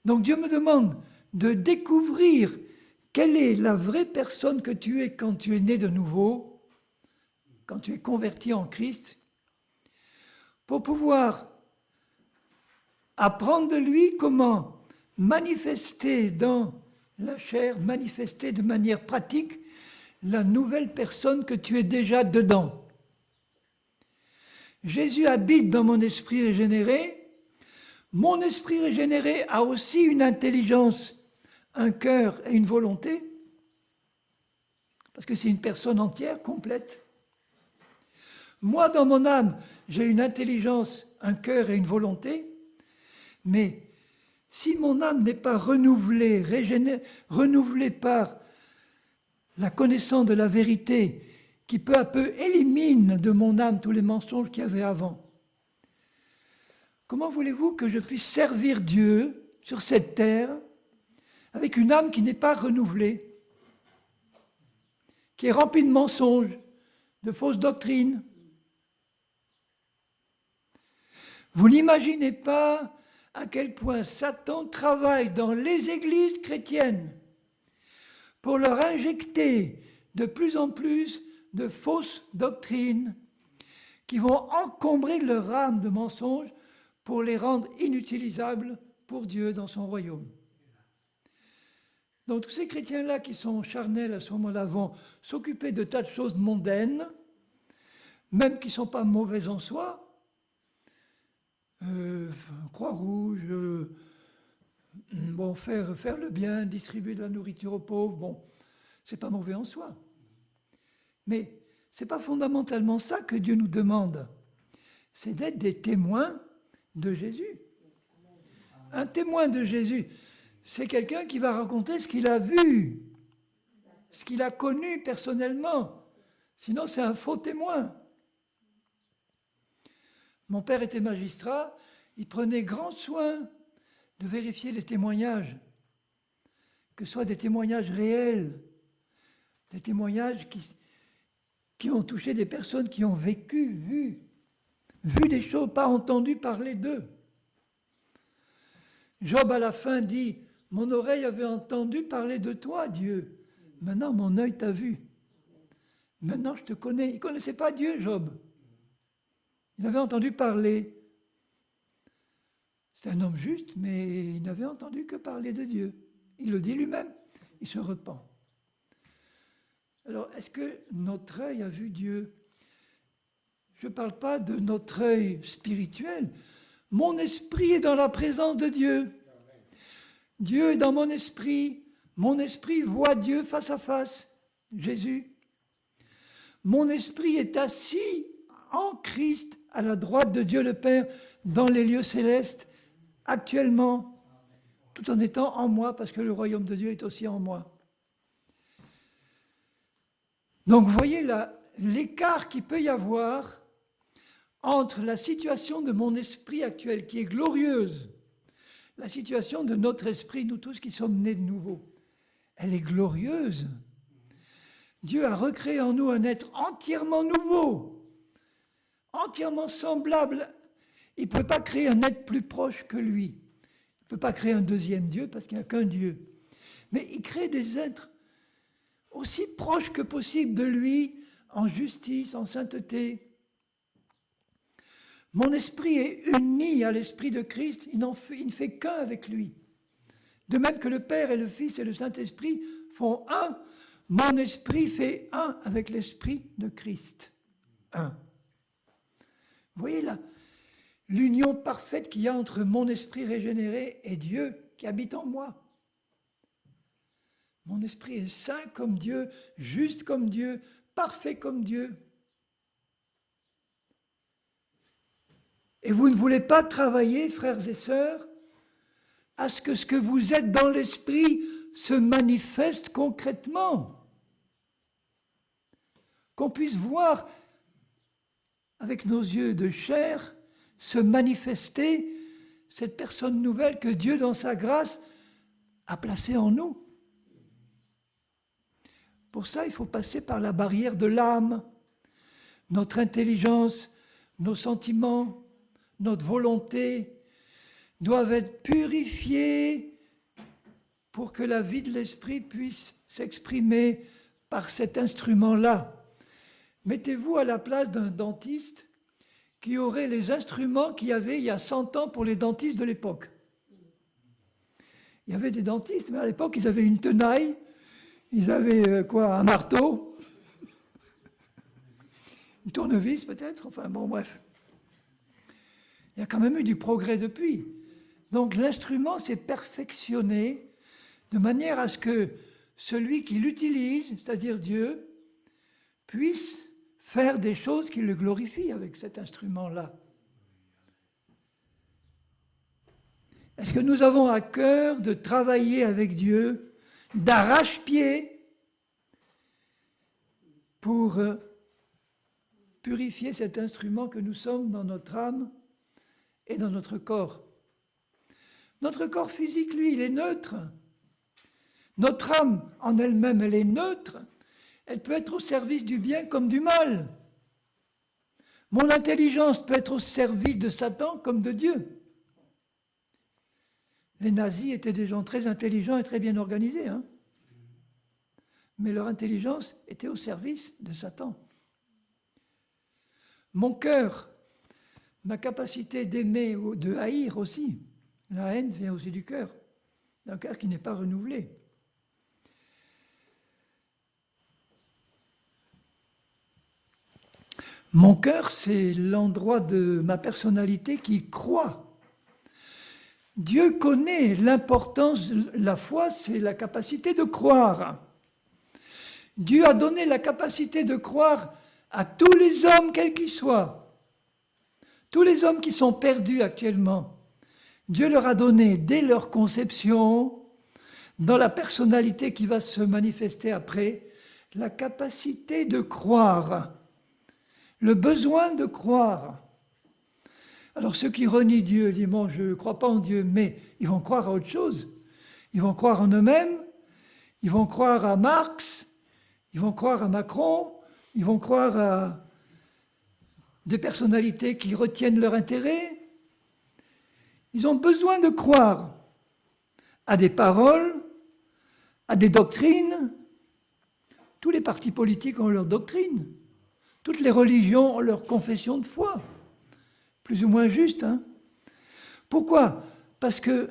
Donc Dieu me demande de découvrir quelle est la vraie personne que tu es quand tu es né de nouveau, quand tu es converti en Christ, pour pouvoir apprendre de lui comment manifester dans la chair, manifester de manière pratique la nouvelle personne que tu es déjà dedans. Jésus habite dans mon esprit régénéré. Mon esprit régénéré a aussi une intelligence, un cœur et une volonté, parce que c'est une personne entière, complète. Moi, dans mon âme, j'ai une intelligence, un cœur et une volonté, mais si mon âme n'est pas renouvelée, renouvelée par la connaissance de la vérité, qui peu à peu élimine de mon âme tous les mensonges qu'il y avait avant, comment voulez-vous que je puisse servir Dieu sur cette terre avec une âme qui n'est pas renouvelée, qui est remplie de mensonges, de fausses doctrines? Vous n'imaginez pas à quel point Satan travaille dans les églises chrétiennes pour leur injecter de plus en plus de fausses doctrines qui vont encombrer leur âme de mensonges pour les rendre inutilisables pour Dieu dans son royaume. Donc tous ces chrétiens-là qui sont charnels à ce moment-là vont s'occuper de tas de choses mondaines, même qui ne sont pas mauvaises en soi. Croix-Rouge, bon, faire le bien, distribuer de la nourriture aux pauvres, bon, c'est pas mauvais en soi. Mais ce n'est pas fondamentalement ça que Dieu nous demande. C'est d'être des témoins de Jésus. Un témoin de Jésus, c'est quelqu'un qui va raconter ce qu'il a vu, ce qu'il a connu personnellement. Sinon, c'est un faux témoin. Mon père était magistrat, il prenait grand soin de vérifier les témoignages, que ce soit des témoignages réels, des témoignages qui ont touché des personnes qui ont vécu, vu des choses, pas entendu parler d'eux. Job à la fin dit, mon oreille avait entendu parler de toi, Dieu. Maintenant, mon œil t'a vu. Maintenant, je te connais. Il ne connaissait pas Dieu, Job. Il avait entendu parler. C'est un homme juste, mais il n'avait entendu que parler de Dieu. Il le dit lui-même. Il se repent. Alors, est-ce que notre œil a vu Dieu? Je ne parle pas de notre œil spirituel. Mon esprit est dans la présence de Dieu. Dieu est dans mon esprit. Mon esprit voit Dieu face à face, Jésus. Mon esprit est assis en Christ, à la droite de Dieu le Père, dans les lieux célestes, actuellement, tout en étant en moi, parce que le royaume de Dieu est aussi en moi. Donc, vous voyez l'écart qu'il peut y avoir entre la situation de mon esprit actuel, qui est glorieuse, la situation de notre esprit, nous tous qui sommes nés de nouveau. elle est glorieuse. Dieu a recréé en nous un être entièrement nouveau, entièrement semblable. Il ne peut pas créer un être plus proche que lui. Il ne peut pas créer un deuxième Dieu parce qu'il n'y a qu'un Dieu. Mais il crée des êtres aussi proches que possible de lui, en justice, en sainteté. Mon esprit est uni à l'esprit de Christ, il ne fait qu'un avec lui. De même que le Père et le Fils et le Saint-Esprit font un, mon esprit fait un avec l'esprit de Christ. Un. Vous voyez là, l'union parfaite qu'il y a entre mon esprit régénéré et Dieu qui habite en moi. Mon esprit est saint comme Dieu, juste comme Dieu, parfait comme Dieu. Et vous ne voulez pas travailler, frères et sœurs, à ce que vous êtes dans l'esprit se manifeste concrètement. Qu'on puisse voir avec nos yeux de chair se manifester cette personne nouvelle que Dieu, dans sa grâce, a placée en nous. Pour ça, il faut passer par la barrière de l'âme. Notre intelligence, nos sentiments, notre volonté doivent être purifiés pour que la vie de l'esprit puisse s'exprimer par cet instrument-là. Mettez-vous à la place d'un dentiste qui aurait les instruments qu'il y avait il y a 100 ans pour les dentistes de l'époque. Il y avait des dentistes, mais à l'époque, ils avaient une tenaille, ils avaient un marteau, une tournevis peut-être, enfin bon, bref. Il y a quand même eu du progrès depuis. Donc l'instrument s'est perfectionné de manière à ce que celui qui l'utilise, c'est-à-dire Dieu, puisse faire des choses qui le glorifient avec cet instrument-là. Est-ce que nous avons à cœur de travailler avec Dieu d'arrache-pied pour purifier cet instrument que nous sommes dans notre âme et dans notre corps? Notre corps physique, lui, il est neutre. Notre âme, en elle-même, elle est neutre. Elle peut être au service du bien comme du mal. Mon intelligence peut être au service de Satan comme de Dieu. Les nazis étaient des gens très intelligents et très bien organisés, hein, mais leur intelligence était au service de Satan. Mon cœur, ma capacité d'aimer ou de haïr aussi, la haine vient aussi du cœur, d'un cœur qui n'est pas renouvelé. Mon cœur, c'est l'endroit de ma personnalité qui croit. Dieu connaît l'importance, la foi, c'est la capacité de croire. Dieu a donné la capacité de croire à tous les hommes, quels qu'ils soient. Tous les hommes qui sont perdus actuellement, Dieu leur a donné, dès leur conception, dans la personnalité qui va se manifester après, la capacité de croire, le besoin de croire. Alors ceux qui renient Dieu disent « bon, je ne crois pas en Dieu », mais ils vont croire à autre chose. Ils vont croire en eux-mêmes, ils vont croire à Marx, ils vont croire à Macron, ils vont croire à des personnalités qui retiennent leur intérêt. Ils ont besoin de croire à des paroles, à des doctrines. Tous les partis politiques ont leur doctrine. Toutes les religions ont leur confession de foi. Plus ou moins juste, hein? Pourquoi? Parce qu'ils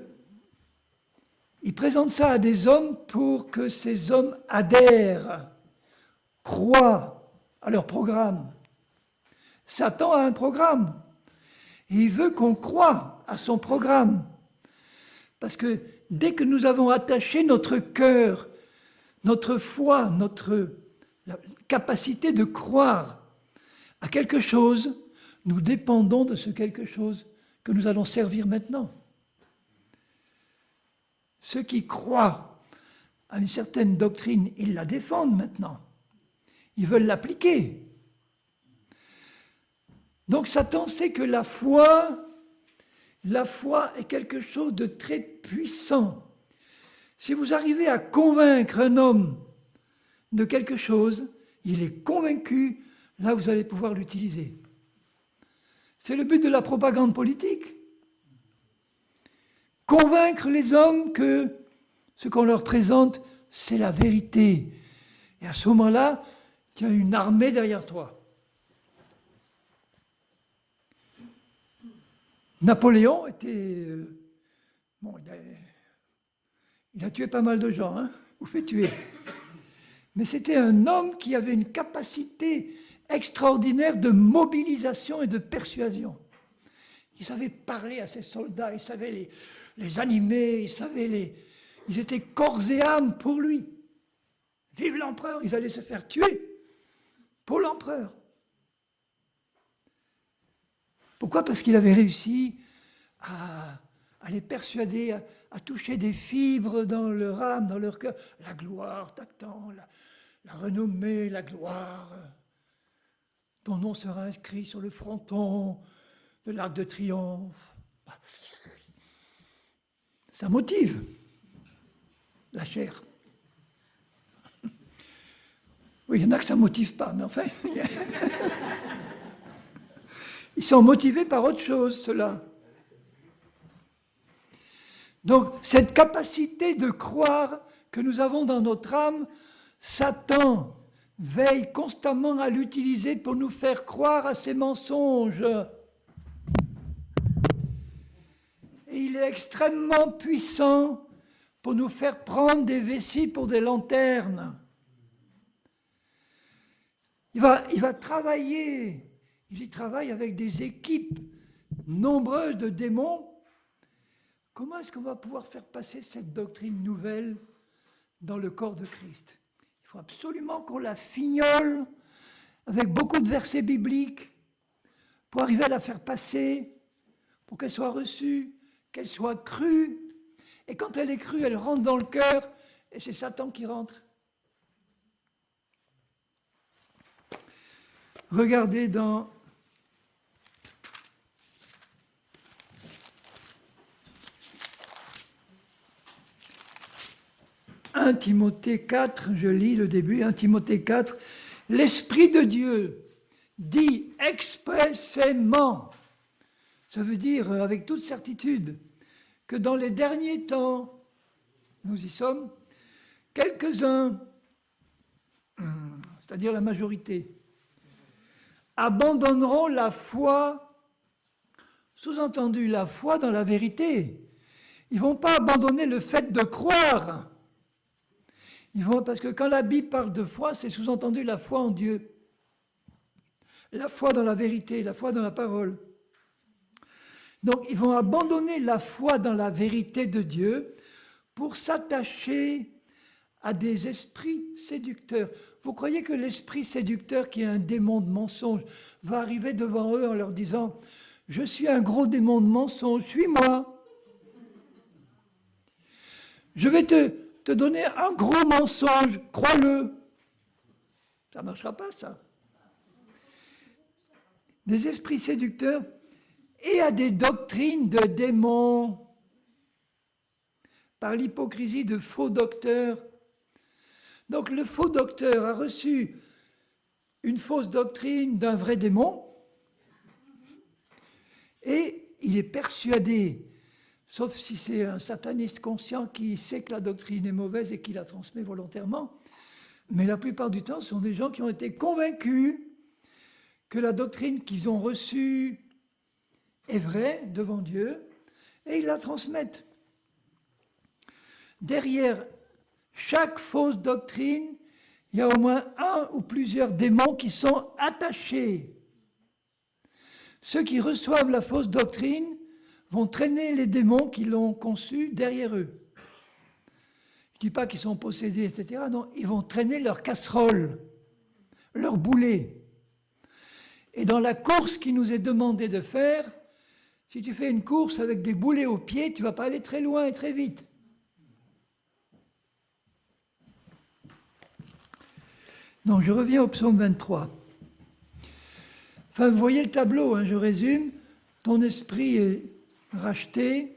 présentent ça à des hommes pour que ces hommes adhèrent, croient à leur programme. Satan a un programme. Et il veut qu'on croie à son programme. Parce que dès que nous avons attaché notre cœur, notre foi, la capacité de croire à quelque chose, nous dépendons de ce quelque chose que nous allons servir maintenant. Ceux qui croient à une certaine doctrine, ils la défendent maintenant. Ils veulent l'appliquer. Donc Satan sait que la foi est quelque chose de très puissant. Si vous arrivez à convaincre un homme de quelque chose, il est convaincu, là vous allez pouvoir l'utiliser. C'est le but de la propagande politique. Convaincre les hommes que ce qu'on leur présente, c'est la vérité. Et à ce moment-là, tu as une armée derrière toi. Napoléon était... bon, il a tué pas mal de gens, hein, ou fait tuer. Mais c'était un homme qui avait une capacité extraordinaire de mobilisation et de persuasion. Il savait parler à ses soldats, il savait les animer, ils étaient corps et âme pour lui. Vive l'empereur, ils allaient se faire tuer pour l'empereur. Pourquoi? Parce qu'il avait réussi à les persuader, à toucher des fibres dans leur âme, dans leur cœur. La gloire t'attend, la renommée, la gloire. Ton nom sera inscrit sur le fronton de l'Arc de Triomphe. Ça motive la chair. Oui, il y en a que ça ne motive pas, mais enfin... Ils sont motivés par autre chose, ceux-là. Donc, cette capacité de croire que nous avons dans notre âme, Satan veille constamment à l'utiliser pour nous faire croire à ses mensonges. Et il est extrêmement puissant pour nous faire prendre des vessies pour des lanternes. Il va travailler, il y travaille avec des équipes nombreuses de démons. Comment est-ce qu'on va pouvoir faire passer cette doctrine nouvelle dans le corps de Christ? Il faut absolument qu'on la fignole avec beaucoup de versets bibliques pour arriver à la faire passer, pour qu'elle soit reçue, qu'elle soit crue. Et quand elle est crue, elle rentre dans le cœur et c'est Satan qui rentre. Regardez dans « 1 Timothée 4 », je lis le début, 1 Timothée 4, « L'Esprit de Dieu dit expressément », ça veut dire avec toute certitude, que dans les derniers temps, nous y sommes, quelques-uns, c'est-à-dire la majorité, abandonneront la foi, sous-entendu la foi dans la vérité. Ils ne vont pas abandonner le fait de croire. Parce que quand la Bible parle de foi, c'est sous-entendu la foi en Dieu. La foi dans la vérité, la foi dans la parole. Donc ils vont abandonner la foi dans la vérité de Dieu pour s'attacher à des esprits séducteurs. Vous croyez que l'esprit séducteur, qui est un démon de mensonge, va arriver devant eux en leur disant « Je suis un gros démon de mensonge, suis-moi. Je vais te donner un gros mensonge, crois-le. » Ça ne marchera pas, ça. Des esprits séducteurs et à des doctrines de démons, par l'hypocrisie de faux docteurs. Donc le faux docteur a reçu une fausse doctrine d'un vrai démon et il est persuadé, sauf si c'est un sataniste conscient qui sait que la doctrine est mauvaise et qui la transmet volontairement, mais la plupart du temps, ce sont des gens qui ont été convaincus que la doctrine qu'ils ont reçue est vraie devant Dieu et ils la transmettent. Derrière chaque fausse doctrine, il y a au moins un ou plusieurs démons qui sont attachés. Ceux qui reçoivent la fausse doctrine vont traîner les démons qui l'ont conçue derrière eux. Je ne dis pas qu'ils sont possédés, etc. Non, ils vont traîner leur casserole, leur boulet. Et dans la course qui nous est demandée de faire, si tu fais une course avec des boulets aux pieds, tu ne vas pas aller très loin et très vite. Donc je reviens au psaume 23. Enfin, vous voyez le tableau, hein, je résume. Ton esprit est racheté.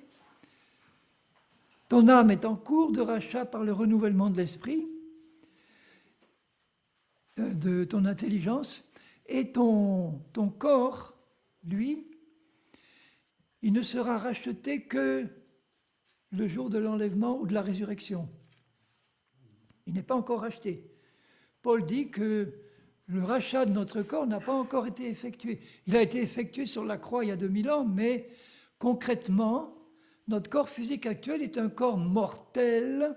Ton âme est en cours de rachat par le renouvellement de l'esprit, de ton intelligence, et ton corps, lui, il ne sera racheté que le jour de l'enlèvement ou de la résurrection. Il n'est pas encore racheté. Paul dit que le rachat de notre corps n'a pas encore été effectué. Il a été effectué sur la croix il y a 2000 ans, mais concrètement, notre corps physique actuel est un corps mortel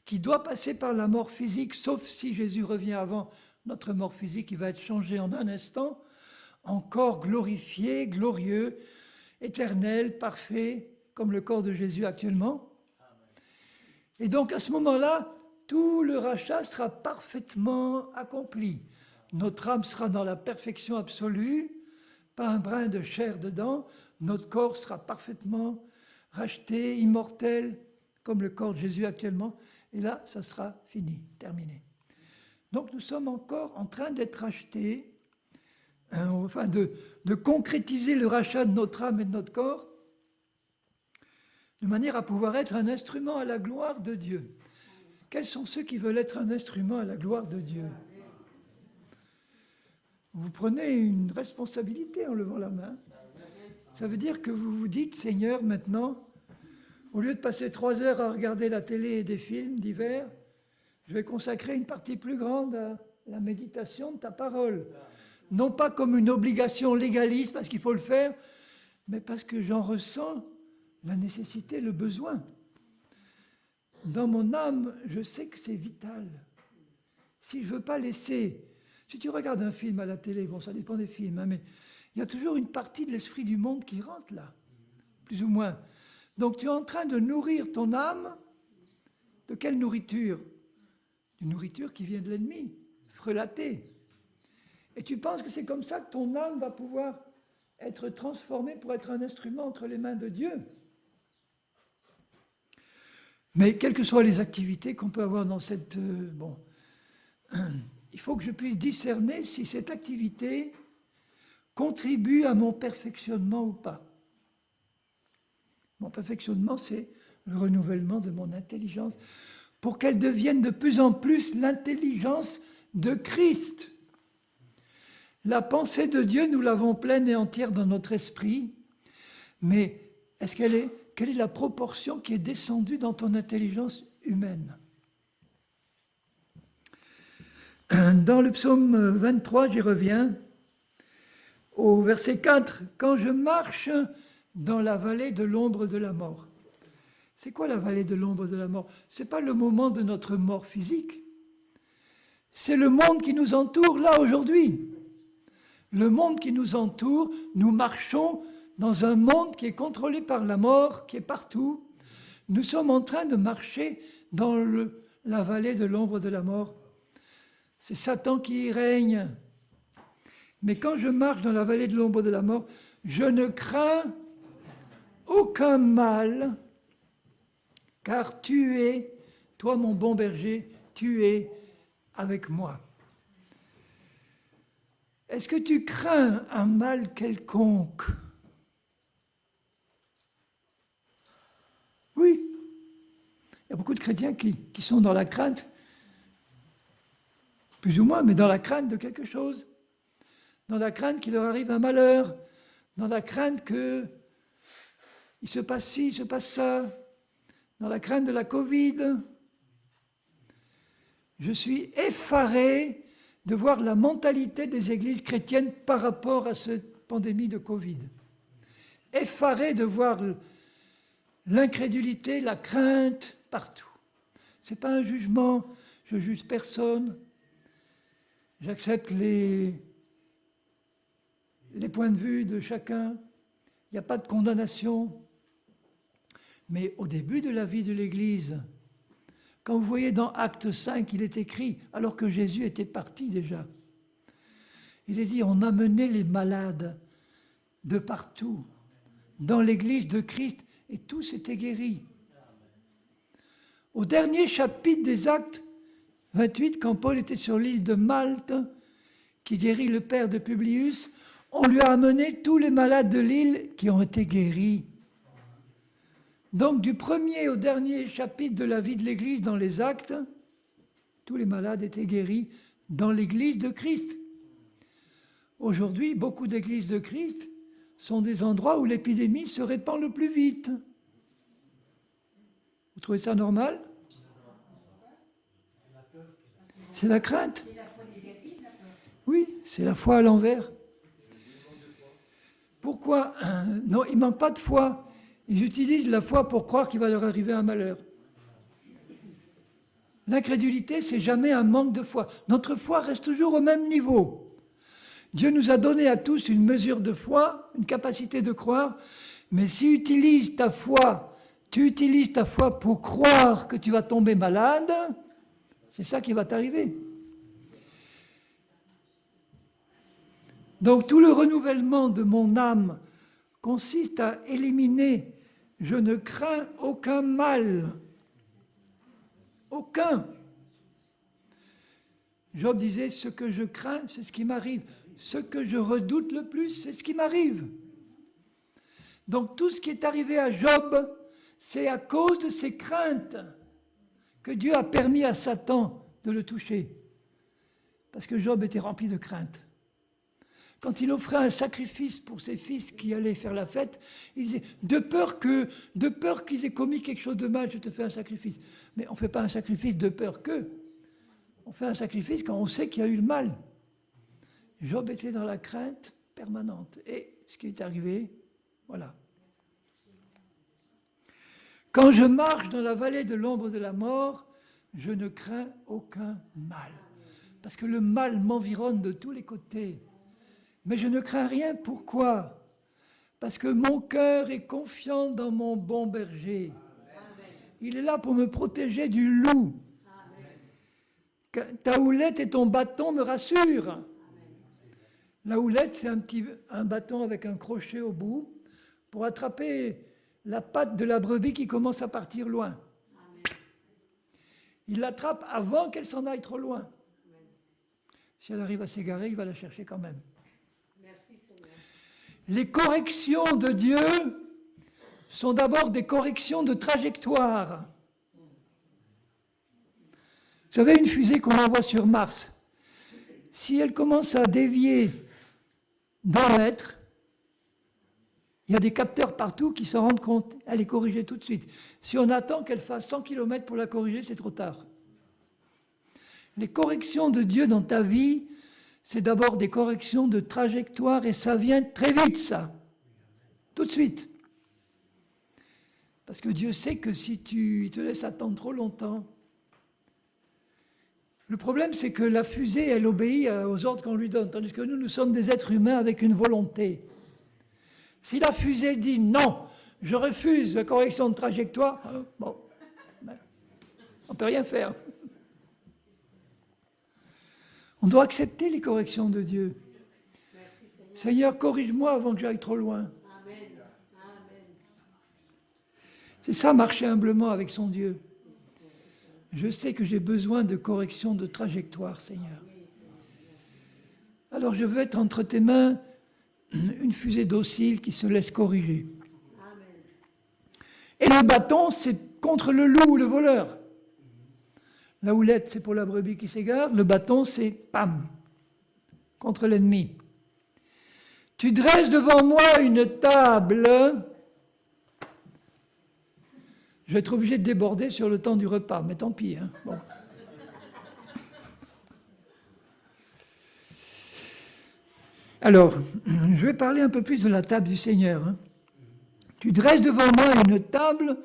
qui doit passer par la mort physique, sauf si Jésus revient avant notre mort physique, il va être changé en un instant, en corps glorifié, glorieux, éternel, parfait, comme le corps de Jésus actuellement. Et donc à ce moment-là, tout le rachat sera parfaitement accompli. Notre âme sera dans la perfection absolue, pas un brin de chair dedans. Notre corps sera parfaitement racheté, immortel, comme le corps de Jésus actuellement. Et là, ça sera fini, terminé. Donc nous sommes encore en train d'être rachetés, enfin de concrétiser le rachat de notre âme et de notre corps, de manière à pouvoir être un instrument à la gloire de Dieu. Quels sont ceux qui veulent être un instrument à la gloire de Dieu? Vous prenez une responsabilité en levant la main. Ça veut dire que vous vous dites, Seigneur, maintenant, au lieu de passer 3 heures à regarder la télé et des films divers, je vais consacrer une partie plus grande à la méditation de ta parole. Non pas comme une obligation légaliste, parce qu'il faut le faire, mais parce que j'en ressens la nécessité, le besoin. Dans mon âme, je sais que c'est vital. Si je ne veux pas laisser... Si tu regardes un film à la télé, bon, ça dépend des films, hein, mais il y a toujours une partie de l'esprit du monde qui rentre là, plus ou moins. Donc tu es en train de nourrir ton âme. De quelle nourriture? D'une nourriture qui vient de l'ennemi, frelatée. Et tu penses que c'est comme ça que ton âme va pouvoir être transformée pour être un instrument entre les mains de Dieu. Mais quelles que soient les activités qu'on peut avoir dans cette... il faut que je puisse discerner si cette activité contribue à mon perfectionnement ou pas. Mon perfectionnement, c'est le renouvellement de mon intelligence pour qu'elle devienne de plus en plus l'intelligence de Christ. La pensée de Dieu, nous l'avons pleine et entière dans notre esprit, mais quelle est la proportion qui est descendue dans ton intelligence humaine? Dans le psaume 23, j'y reviens, au verset 4, « Quand je marche dans la vallée de l'ombre de la mort ». C'est quoi la vallée de l'ombre de la mort? Ce n'est pas le moment de notre mort physique. C'est le monde qui nous entoure là aujourd'hui. Le monde qui nous entoure, nous marchons dans un monde qui est contrôlé par la mort, qui est partout. Nous sommes en train de marcher dans la vallée de l'ombre de la mort. C'est Satan qui y règne. Mais quand je marche dans la vallée de l'ombre de la mort, je ne crains aucun mal, car tu es, toi mon bon berger, tu es avec moi. Est-ce que tu crains un mal quelconque? Oui. Il y a beaucoup de chrétiens qui sont dans la crainte, plus ou moins, mais dans la crainte de quelque chose. Dans la crainte qu'il leur arrive un malheur. Dans la crainte qu'il se passe ci, il se passe ça. Dans la crainte de la Covid. Je suis effaré de voir la mentalité des églises chrétiennes par rapport à cette pandémie de Covid. Effaré de voir l'incrédulité, la crainte partout. Ce n'est pas un jugement, je juge personne. J'accepte les points de vue de chacun. Il n'y a pas de condamnation. Mais au début de la vie de l'Église, quand vous voyez dans Acte 5, il est écrit, alors que Jésus était parti déjà, il est dit, on amenait les malades de partout, dans l'Église de Christ, et tous étaient guéris. Au dernier chapitre des Actes 28, quand Paul était sur l'île de Malte, qui guérit le père de Publius, on lui a amené tous les malades de l'île qui ont été guéris. Donc du premier au dernier chapitre de la vie de l'Église dans les Actes, tous les malades étaient guéris dans l'Église de Christ. Aujourd'hui, beaucoup d'églises de Christ sont des endroits où l'épidémie se répand le plus vite. Vous trouvez ça normal? C'est la crainte. Oui, c'est la foi à l'envers. Pourquoi? Non, il ne manque pas de foi. Ils utilisent la foi pour croire qu'il va leur arriver un malheur. L'incrédulité, c'est jamais un manque de foi. Notre foi reste toujours au même niveau. Dieu nous a donné à tous une mesure de foi, une capacité de croire, mais si tu utilises ta foi pour croire que tu vas tomber malade, c'est ça qui va t'arriver. Donc tout le renouvellement de mon âme consiste à éliminer « je ne crains aucun mal ». Aucun. Job disait « ce que je crains, c'est ce qui m'arrive ». Ce que je redoute le plus, c'est ce qui m'arrive. Donc tout ce qui est arrivé à Job, c'est à cause de ses craintes que Dieu a permis à Satan de le toucher. Parce que Job était rempli de craintes. Quand il offrait un sacrifice pour ses fils qui allaient faire la fête, il disait « de peur qu'ils aient commis quelque chose de mal, je te fais un sacrifice ». Mais on ne fait pas un sacrifice de peur que. On fait un sacrifice quand on sait qu'il y a eu le mal. Job était dans la crainte permanente. Et ce qui est arrivé, voilà. Quand je marche dans la vallée de l'ombre de la mort, je ne crains aucun mal. Parce que le mal m'environne de tous les côtés. Mais je ne crains rien. Pourquoi? Parce que mon cœur est confiant dans mon bon berger. Il est là pour me protéger du loup. Ta houlette et ton bâton me rassurent. La houlette, c'est un bâton avec un crochet au bout pour attraper la patte de la brebis qui commence à partir loin. Il l'attrape avant qu'elle s'en aille trop loin. Si elle arrive à s'égarer, il va la chercher quand même. Les corrections de Dieu sont d'abord des corrections de trajectoire. Vous savez, une fusée qu'on envoie sur Mars, si elle commence à dévier d'1 mètre, il y a des capteurs partout qui s'en rendent compte. Elle est corrigée tout de suite. Si on attend qu'elle fasse 100 km pour la corriger, c'est trop tard. Les corrections de Dieu dans ta vie, c'est d'abord des corrections de trajectoire et ça vient très vite, ça. Tout de suite. Parce que Dieu sait que si tu te laisses attendre trop longtemps, le problème, c'est que la fusée, elle obéit aux ordres qu'on lui donne, tandis que nous sommes des êtres humains avec une volonté. Si la fusée dit non, je refuse la correction de trajectoire, bon, on ne peut rien faire. On doit accepter les corrections de Dieu. Merci, Seigneur, corrige-moi avant que j'aille trop loin. Amen. C'est ça, marcher humblement avec son Dieu. Je sais que j'ai besoin de correction de trajectoire, Seigneur. Alors je veux être entre tes mains une fusée docile qui se laisse corriger. Et le bâton, c'est contre le loup ou le voleur. La houlette, c'est pour la brebis qui s'égare. Le bâton, c'est pam, contre l'ennemi. Tu dresses devant moi une table. Je vais être obligé de déborder sur le temps du repas, mais tant pis. Hein. Bon. Alors, je vais parler un peu plus de la table du Seigneur. Hein. Tu dresses devant moi une table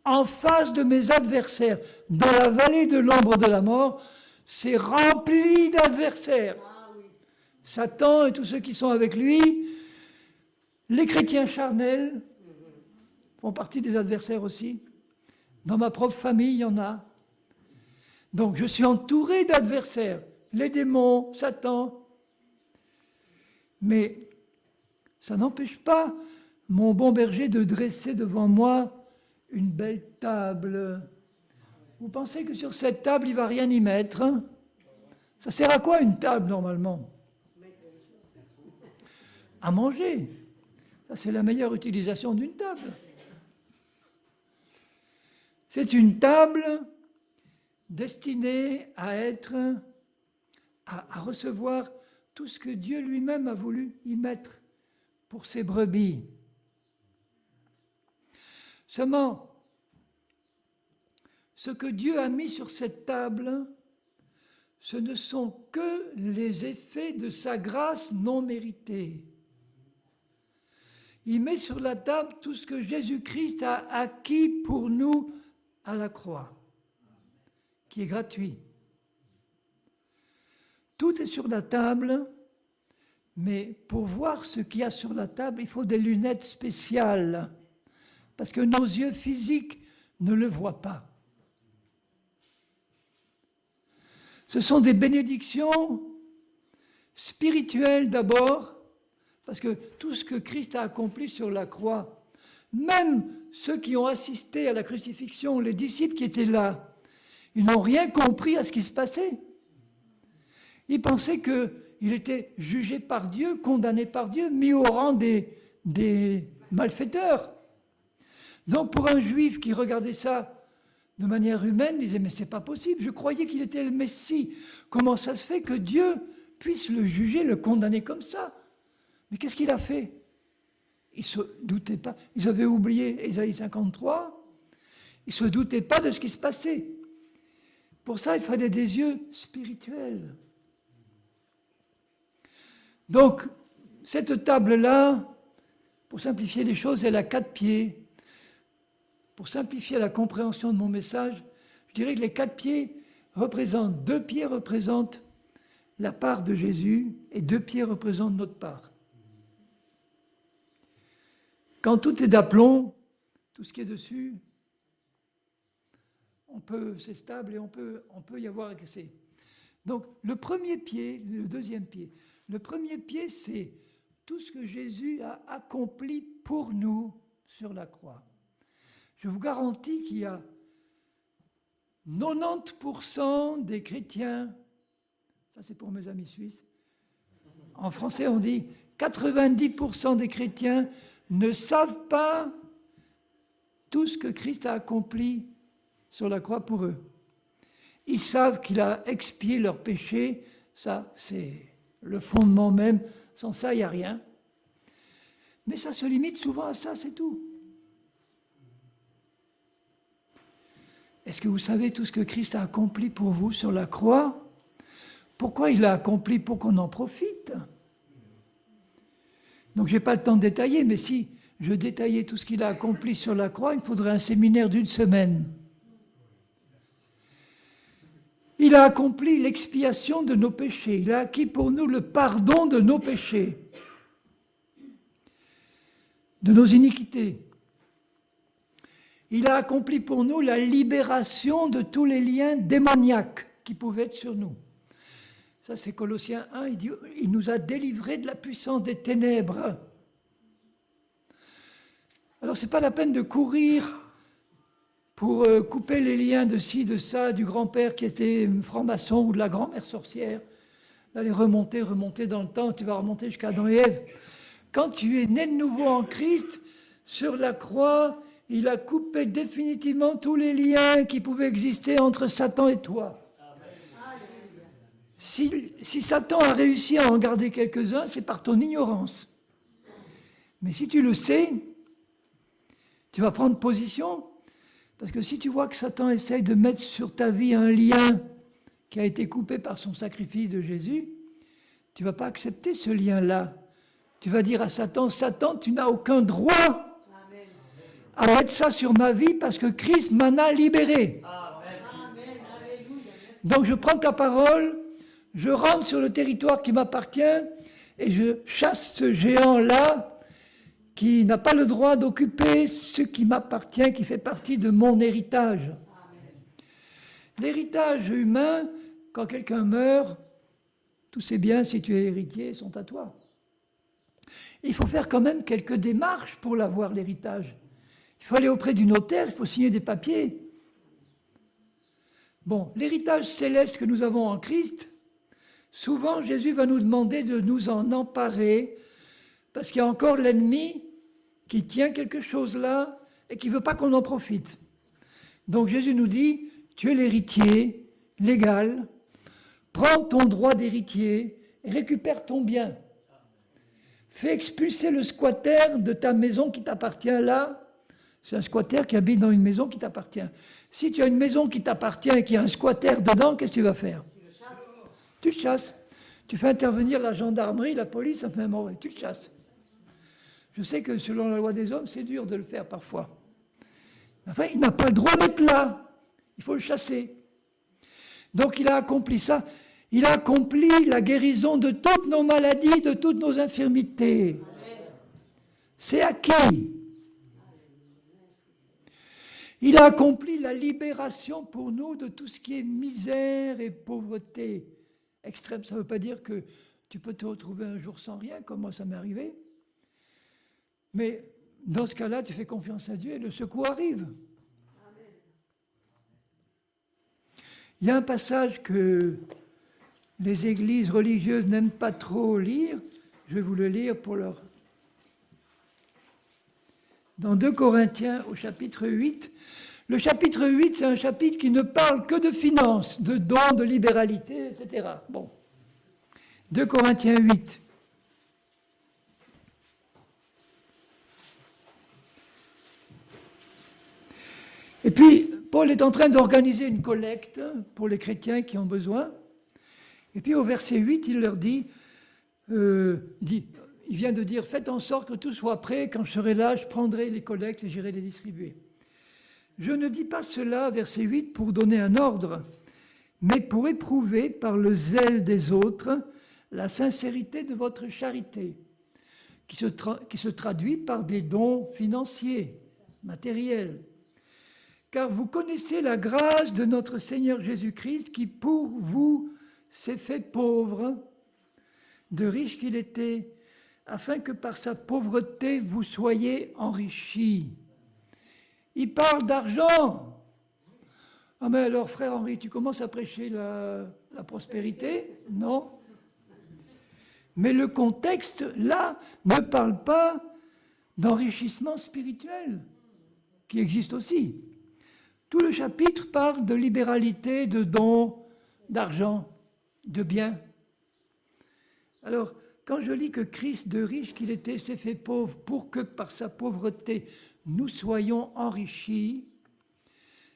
en face de mes adversaires. Dans la vallée de l'ombre de la mort, c'est rempli d'adversaires. Satan et tous ceux qui sont avec lui, les chrétiens charnels font partie des adversaires aussi. Dans ma propre famille, il y en a. Donc je suis entouré d'adversaires, les démons, Satan. Mais ça n'empêche pas mon bon berger de dresser devant moi une belle table. Vous pensez que sur cette table, il ne va rien y mettre, hein? Ça sert à quoi une table normalement? À manger. Ça, c'est la meilleure utilisation d'une table. C'est une table destinée à recevoir tout ce que Dieu lui-même a voulu y mettre pour ses brebis. Seulement, ce que Dieu a mis sur cette table, ce ne sont que les effets de sa grâce non méritée. Il met sur la table tout ce que Jésus-Christ a acquis pour nous à la croix, qui est gratuit. Tout est sur la table, mais pour voir ce qu'il y a sur la table, il faut des lunettes spéciales, parce que nos yeux physiques ne le voient pas. Ce sont des bénédictions spirituelles d'abord, parce que tout ce que Christ a accompli sur la croix, même ceux qui ont assisté à la crucifixion, les disciples qui étaient là, ils n'ont rien compris à ce qui se passait. Ils pensaient qu'il était jugé par Dieu, condamné par Dieu, mis au rang des malfaiteurs. Donc pour un juif qui regardait ça de manière humaine, il disait « mais c'est pas possible, je croyais qu'il était le Messie. Comment ça se fait que Dieu puisse le juger, le condamner comme ça ?» Mais qu'est-ce qu'il a fait? Ils ne se doutaient pas. Ils avaient oublié Ésaïe 53. Ils ne se doutaient pas de ce qui se passait. Pour ça, il fallait des yeux spirituels. Donc, cette table-là, pour simplifier les choses, elle a 4 pieds. Pour simplifier la compréhension de mon message, je dirais que les 4 pieds représentent, 2 pieds représentent la part de Jésus et 2 pieds représentent notre part. Quand tout est d'aplomb, tout ce qui est dessus, c'est stable et on peut y avoir accès. Donc le premier pied, le deuxième pied. Le premier pied, c'est tout ce que Jésus a accompli pour nous sur la croix. Je vous garantis qu'il y a 90% des chrétiens, ça c'est pour mes amis suisses, en français on dit 90% des chrétiens ne savent pas tout ce que Christ a accompli sur la croix pour eux. Ils savent qu'il a expié leurs péchés, ça c'est le fondement même, sans ça il n'y a rien. Mais ça se limite souvent à ça, c'est tout. Est-ce que vous savez tout ce que Christ a accompli pour vous sur la croix? Pourquoi il l'a accompli? Pour qu'on en profite. Donc je n'ai pas le temps de détailler, mais si je détaillais tout ce qu'il a accompli sur la croix, il me faudrait un séminaire d'1 semaine. Il a accompli l'expiation de nos péchés. Il a acquis pour nous le pardon de nos péchés, de nos iniquités. Il a accompli pour nous la libération de tous les liens démoniaques qui pouvaient être sur nous. Ça, c'est Colossiens 1, il dit « Il nous a délivrés de la puissance des ténèbres ». Alors, ce n'est pas la peine de courir pour couper les liens de ci, de ça, du grand-père qui était franc-maçon ou de la grand-mère sorcière, d'aller remonter dans le temps, tu vas remonter jusqu'à Adam et Ève. Quand tu es né de nouveau en Christ, sur la croix, il a coupé définitivement tous les liens qui pouvaient exister entre Satan et toi. Si Satan a réussi à en garder quelques-uns, c'est par ton ignorance. Mais si tu le sais, tu vas prendre position, parce que si tu vois que Satan essaye de mettre sur ta vie un lien qui a été coupé par son sacrifice de Jésus, tu ne vas pas accepter ce lien-là. Tu vas dire à Satan, Satan, tu n'as aucun droit à mettre ça sur ma vie parce que Christ m'en a libéré. Amen. Donc je prends ta parole, je rentre sur le territoire qui m'appartient et je chasse ce géant-là qui n'a pas le droit d'occuper ce qui m'appartient, qui fait partie de mon héritage. Amen. L'héritage humain, quand quelqu'un meurt, tous ces biens, si tu es héritier, sont à toi. Il faut faire quand même quelques démarches pour l'avoir, l'héritage. Il faut aller auprès du notaire, il faut signer des papiers. Bon, l'héritage céleste que nous avons en Christ, souvent Jésus va nous demander de nous en emparer, parce qu'il y a encore l'ennemi qui tient quelque chose là et qui ne veut pas qu'on en profite. Donc Jésus nous dit, tu es l'héritier légal, prends ton droit d'héritier et récupère ton bien. Fais expulser le squatter de ta maison qui t'appartient là. C'est un squatter qui habite dans une maison qui t'appartient. Si tu as une maison qui t'appartient et qu'il y a un squatter dedans, qu'est-ce que tu vas faire? Tu le chasses. Tu fais intervenir la gendarmerie, la police, enfin, tu le chasses. Je sais que selon la loi des hommes, c'est dur de le faire parfois. Enfin, il n'a pas le droit d'être là. Il faut le chasser. Donc il a accompli ça. Il a accompli la guérison de toutes nos maladies, de toutes nos infirmités. C'est acquis. Il a accompli la libération pour nous de tout ce qui est misère et pauvreté extrême. Ça ne veut pas dire que tu peux te retrouver un jour sans rien, comme moi ça m'est arrivé. Mais dans ce cas-là, tu fais confiance à Dieu et le secours arrive. Il y a un passage que les églises religieuses n'aiment pas trop lire. Je vais vous le lire pour leur... Dans 2 Corinthiens au chapitre 8. Le chapitre 8, c'est un chapitre qui ne parle que de finances, de dons, de libéralité, etc. Bon. 2 Corinthiens 8. Et puis, Paul est en train d'organiser une collecte pour les chrétiens qui ont besoin. Et puis au verset 8, il leur dit, il vient de dire, faites en sorte que tout soit prêt, quand je serai là, je prendrai les collectes et j'irai les distribuer. Je ne dis pas cela, verset 8, pour donner un ordre, mais pour éprouver par le zèle des autres la sincérité de votre charité, qui se traduit par des dons financiers, matériels. Car vous connaissez la grâce de notre Seigneur Jésus-Christ qui, pour vous, s'est fait pauvre, de riche qu'il était, afin que par sa pauvreté vous soyez enrichis. Il parle d'argent. Ah mais alors, frère Henri, tu commences à prêcher la prospérité? Non. Mais le contexte, là, ne parle pas d'enrichissement spirituel, qui existe aussi. Tout le chapitre parle de libéralité, de dons, d'argent, de biens. Alors, quand je lis que Christ, de riche qu'il était, s'est fait pauvre pour que par sa pauvreté, nous soyons enrichis,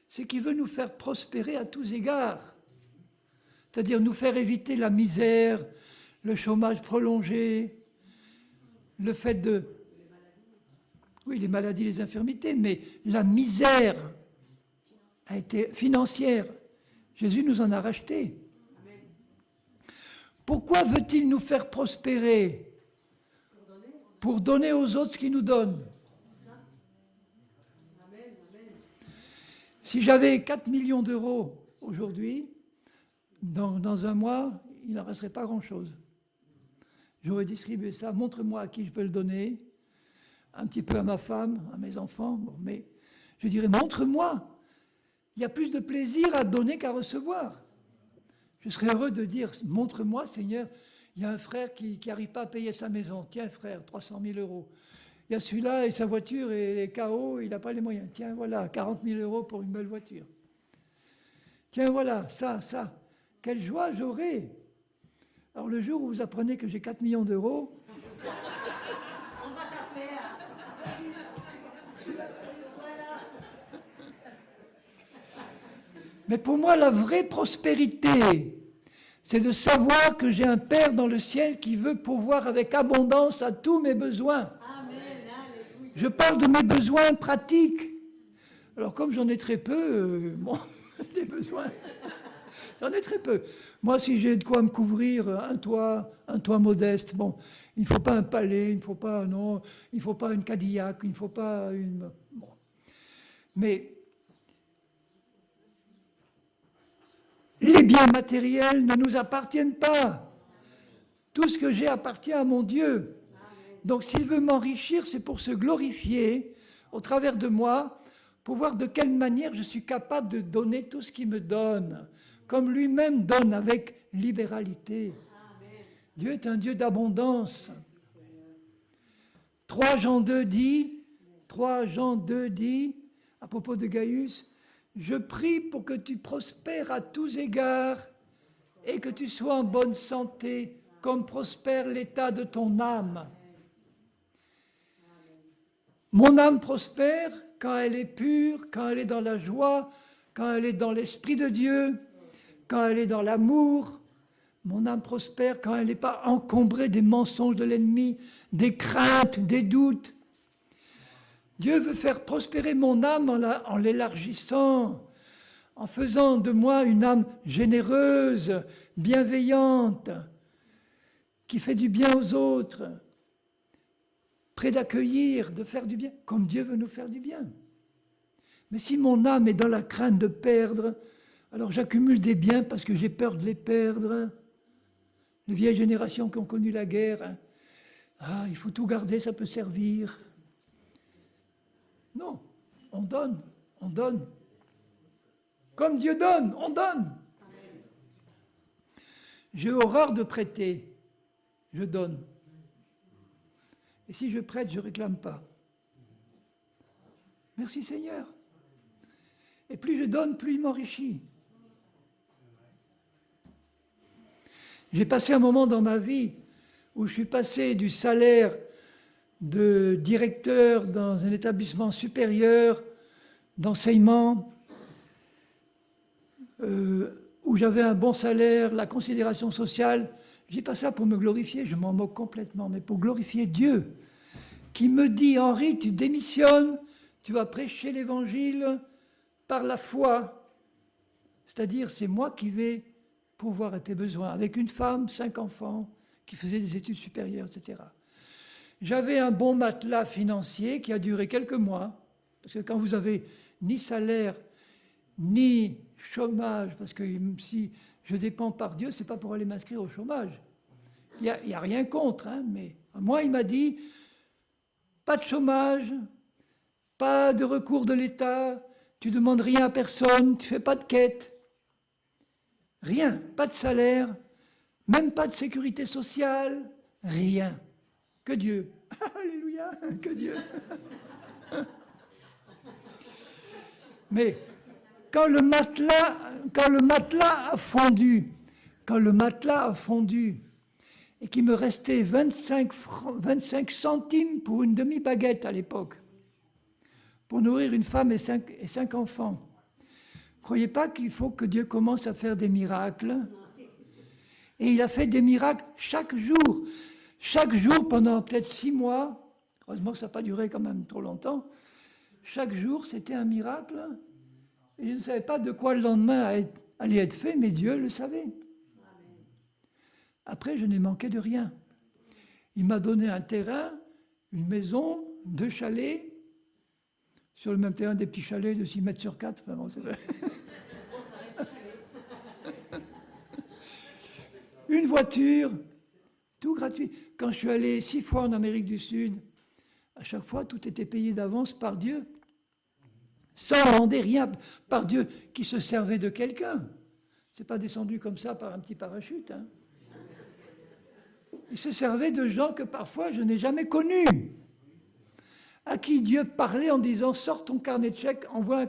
c'est qu'il veut nous faire prospérer à tous égards. C'est-à-dire nous faire éviter la misère, le chômage prolongé, le fait de... Oui, les maladies, les infirmités, mais la misère a été financière. Jésus nous en a racheté. Pourquoi veut-il nous faire prospérer? Pour donner aux autres ce qu'il nous donne. Si j'avais 4 millions d'euros aujourd'hui, dans un mois, il n'en resterait pas grand-chose. J'aurais distribué ça. Montre-moi à qui je peux le donner. Un petit peu à ma femme, à mes enfants. Bon, mais je dirais, montre-moi. Il y a plus de plaisir à donner qu'à recevoir. Je serais heureux de dire, montre-moi, Seigneur, il y a un frère qui n'arrive pas à payer sa maison. Tiens, frère, 300 000 euros. Il y a celui-là et sa voiture et les KO, il n'a pas les moyens. Tiens, voilà, 40 000 euros pour une belle voiture. Tiens, voilà, ça. Quelle joie j'aurai. Alors le jour où vous apprenez que j'ai 4 millions d'euros... On va taper. Mais pour moi, la vraie prospérité, c'est de savoir que j'ai un Père dans le ciel qui veut pourvoir avec abondance à tous mes besoins. Amen. Je parle de mes besoins pratiques. Alors comme j'en ai très peu, des besoins, j'en ai très peu. Moi, si j'ai de quoi me couvrir, un toit modeste, bon, il ne faut pas un palais, il ne faut pas une Cadillac, il ne faut pas une... Bon. Mais les biens matériels ne nous appartiennent pas. Tout ce que j'ai appartient à mon Dieu. Donc s'il veut m'enrichir, c'est pour se glorifier au travers de moi, pour voir de quelle manière je suis capable de donner tout ce qu'il me donne, comme lui-même donne avec libéralité. Dieu est un Dieu d'abondance. 3 Jean 2 dit, à propos de Gaius, Je prie pour que tu prospères à tous égards et que tu sois en bonne santé, comme prospère l'état de ton âme. Mon âme prospère quand elle est pure, quand elle est dans la joie, quand elle est dans l'Esprit de Dieu, quand elle est dans l'amour. Mon âme prospère quand elle n'est pas encombrée des mensonges de l'ennemi, des craintes, des doutes. Dieu veut faire prospérer mon âme en l'élargissant, en faisant de moi une âme généreuse, bienveillante, qui fait du bien aux autres, prêt d'accueillir, de faire du bien, comme Dieu veut nous faire du bien. Mais si mon âme est dans la crainte de perdre, alors j'accumule des biens parce que j'ai peur de les perdre. Les vieilles générations qui ont connu la guerre, ah, il faut tout garder, ça peut servir. Non, on donne, on donne. Comme Dieu donne, on donne. J'ai horreur de prêter, je donne. Et si je prête, je ne réclame pas. Merci Seigneur. Et plus je donne, plus il m'enrichit. J'ai passé un moment dans ma vie où je suis passé du salaire de directeur dans un établissement supérieur d'enseignement, où j'avais un bon salaire, la considération sociale. Je dis pas ça pour me glorifier, je m'en moque complètement, mais pour glorifier Dieu, qui me dit, Henri, tu démissionnes, tu vas prêcher l'évangile par la foi. C'est-à-dire, c'est moi qui vais pourvoir à tes besoins, avec une femme, 5 enfants, qui faisaient des études supérieures, etc. J'avais un bon matelas financier qui a duré quelques mois, parce que quand vous avez ni salaire, ni chômage, parce que si je dépends par Dieu, c'est pas pour aller m'inscrire au chômage. Il n'y a rien contre, hein, mais moi, il m'a dit, pas de chômage, pas de recours de l'État, tu ne demandes rien à personne, tu ne fais pas de quête. Rien, pas de salaire, même pas de sécurité sociale, rien. Que Dieu. Alléluia, que Dieu. Mais quand le matelas a fondu, et qu'il me restait 25 centimes pour une demi-baguette à l'époque, pour nourrir une femme et 5 enfants, ne croyez pas qu'il faut que Dieu commence à faire des miracles. Et il a fait des miracles chaque jour. Chaque jour, pendant peut-être 6 mois, heureusement que ça n'a pas duré quand même trop longtemps, chaque jour, c'était un miracle. Et je ne savais pas de quoi le lendemain allait être fait, mais Dieu le savait. Après, je n'ai manqué de rien. Il m'a donné un terrain, une maison, 2 chalets, sur le même terrain, des petits chalets de 6 mètres sur 4. Enfin, bon, c'est vrai. Une voiture, tout gratuit. Quand je suis allé 6 fois en Amérique du Sud, à chaque fois, tout était payé d'avance par Dieu. Sans demander rien, par Dieu qui se servait de quelqu'un. Ce n'est pas descendu comme ça par un petit parachute. Hein. Il se servait de gens que parfois je n'ai jamais connus, à qui Dieu parlait en disant « Sors ton carnet de chèques, envoie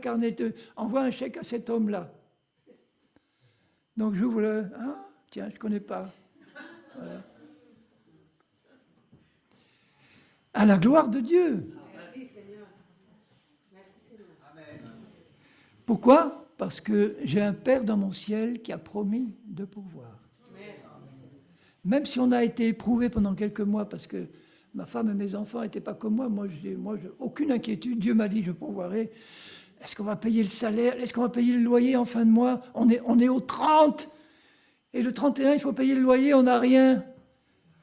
un chèque à cet homme-là. » Donc j'ouvre le... Hein, tiens, je ne connais pas. Voilà. À la gloire de Dieu. Merci Seigneur. Merci Seigneur. Amen. Pourquoi ? Parce que j'ai un Père dans mon ciel qui a promis de pourvoir. Même si on a été éprouvé pendant quelques mois, parce que ma femme et mes enfants n'étaient pas comme moi, aucune inquiétude. Dieu m'a dit, je pourvoirai. Est-ce qu'on va payer le salaire ? Est-ce qu'on va payer le loyer en fin de mois ? On est au 30. Et le 31, il faut payer le loyer, on n'a rien.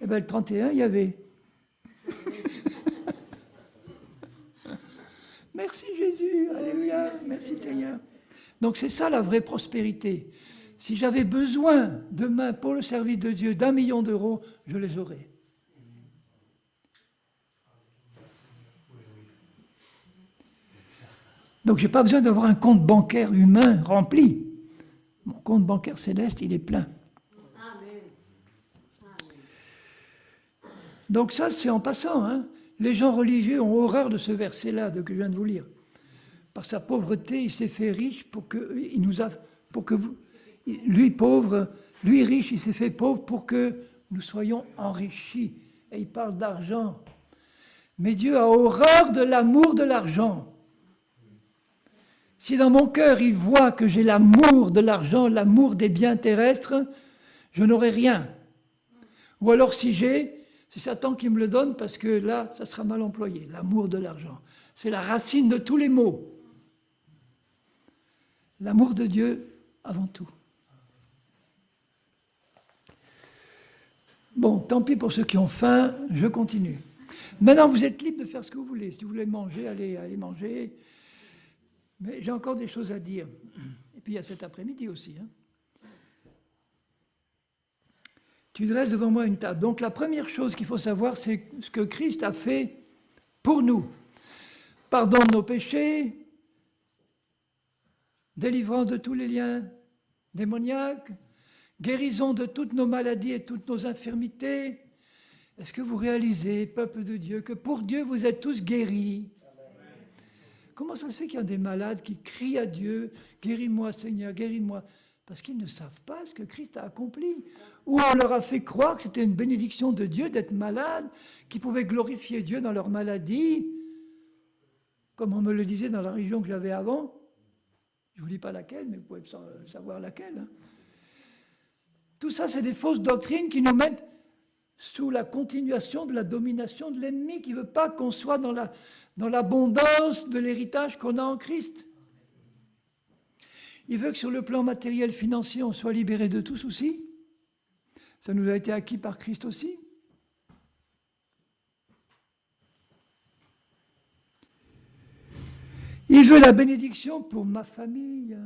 Eh bien, le 31, il y avait. Merci Jésus, alléluia, merci Seigneur. Donc c'est ça la vraie prospérité. Si j'avais besoin demain pour le service de Dieu d'1 million d'euros, je les aurais. Donc je n'ai pas besoin d'avoir un compte bancaire humain rempli. Mon compte bancaire céleste, il est plein. Donc ça, c'est en passant. Hein. Les gens religieux ont horreur de ce verset-là que je viens de vous lire. Par sa pauvreté, il s'est fait riche lui pauvre, lui riche, il s'est fait pauvre pour que nous soyons enrichis. Et il parle d'argent. Mais Dieu a horreur de l'amour de l'argent. Si dans mon cœur, il voit que j'ai l'amour de l'argent, l'amour des biens terrestres, je n'aurai rien. Ou alors si j'ai, c'est Satan qui me le donne parce que là, ça sera mal employé, l'amour de l'argent. C'est la racine de tous les maux. L'amour de Dieu avant tout. Bon, tant pis pour ceux qui ont faim, je continue. Maintenant, vous êtes libre de faire ce que vous voulez. Si vous voulez manger, allez manger. Mais j'ai encore des choses à dire. Et puis il y a cet après-midi aussi. Tu dresses devant moi une table. Donc la première chose qu'il faut savoir, c'est ce que Christ a fait pour nous. Pardon de nos péchés, délivrance de tous les liens démoniaques, guérison de toutes nos maladies et toutes nos infirmités. Est-ce que vous réalisez, peuple de Dieu, que pour Dieu, vous êtes tous guéris? Comment ça se fait qu'il y a des malades qui crient à Dieu, « Guéris-moi Seigneur, guéris-moi » parce qu'ils ne savent pas ce que Christ a accompli. Ou on leur a fait croire que c'était une bénédiction de Dieu d'être malade, qu'ils pouvaient glorifier Dieu dans leur maladie, comme on me le disait dans la région que j'avais avant. Je ne vous dis pas laquelle, mais vous pouvez savoir laquelle. Tout ça, c'est des fausses doctrines qui nous mettent sous la continuation de la domination de l'ennemi qui ne veut pas qu'on soit dans l'abondance de l'héritage qu'on a en Christ. Il veut que sur le plan matériel, financier, on soit libéré de tout souci. Ça nous a été acquis par Christ aussi. Il veut la bénédiction pour ma famille.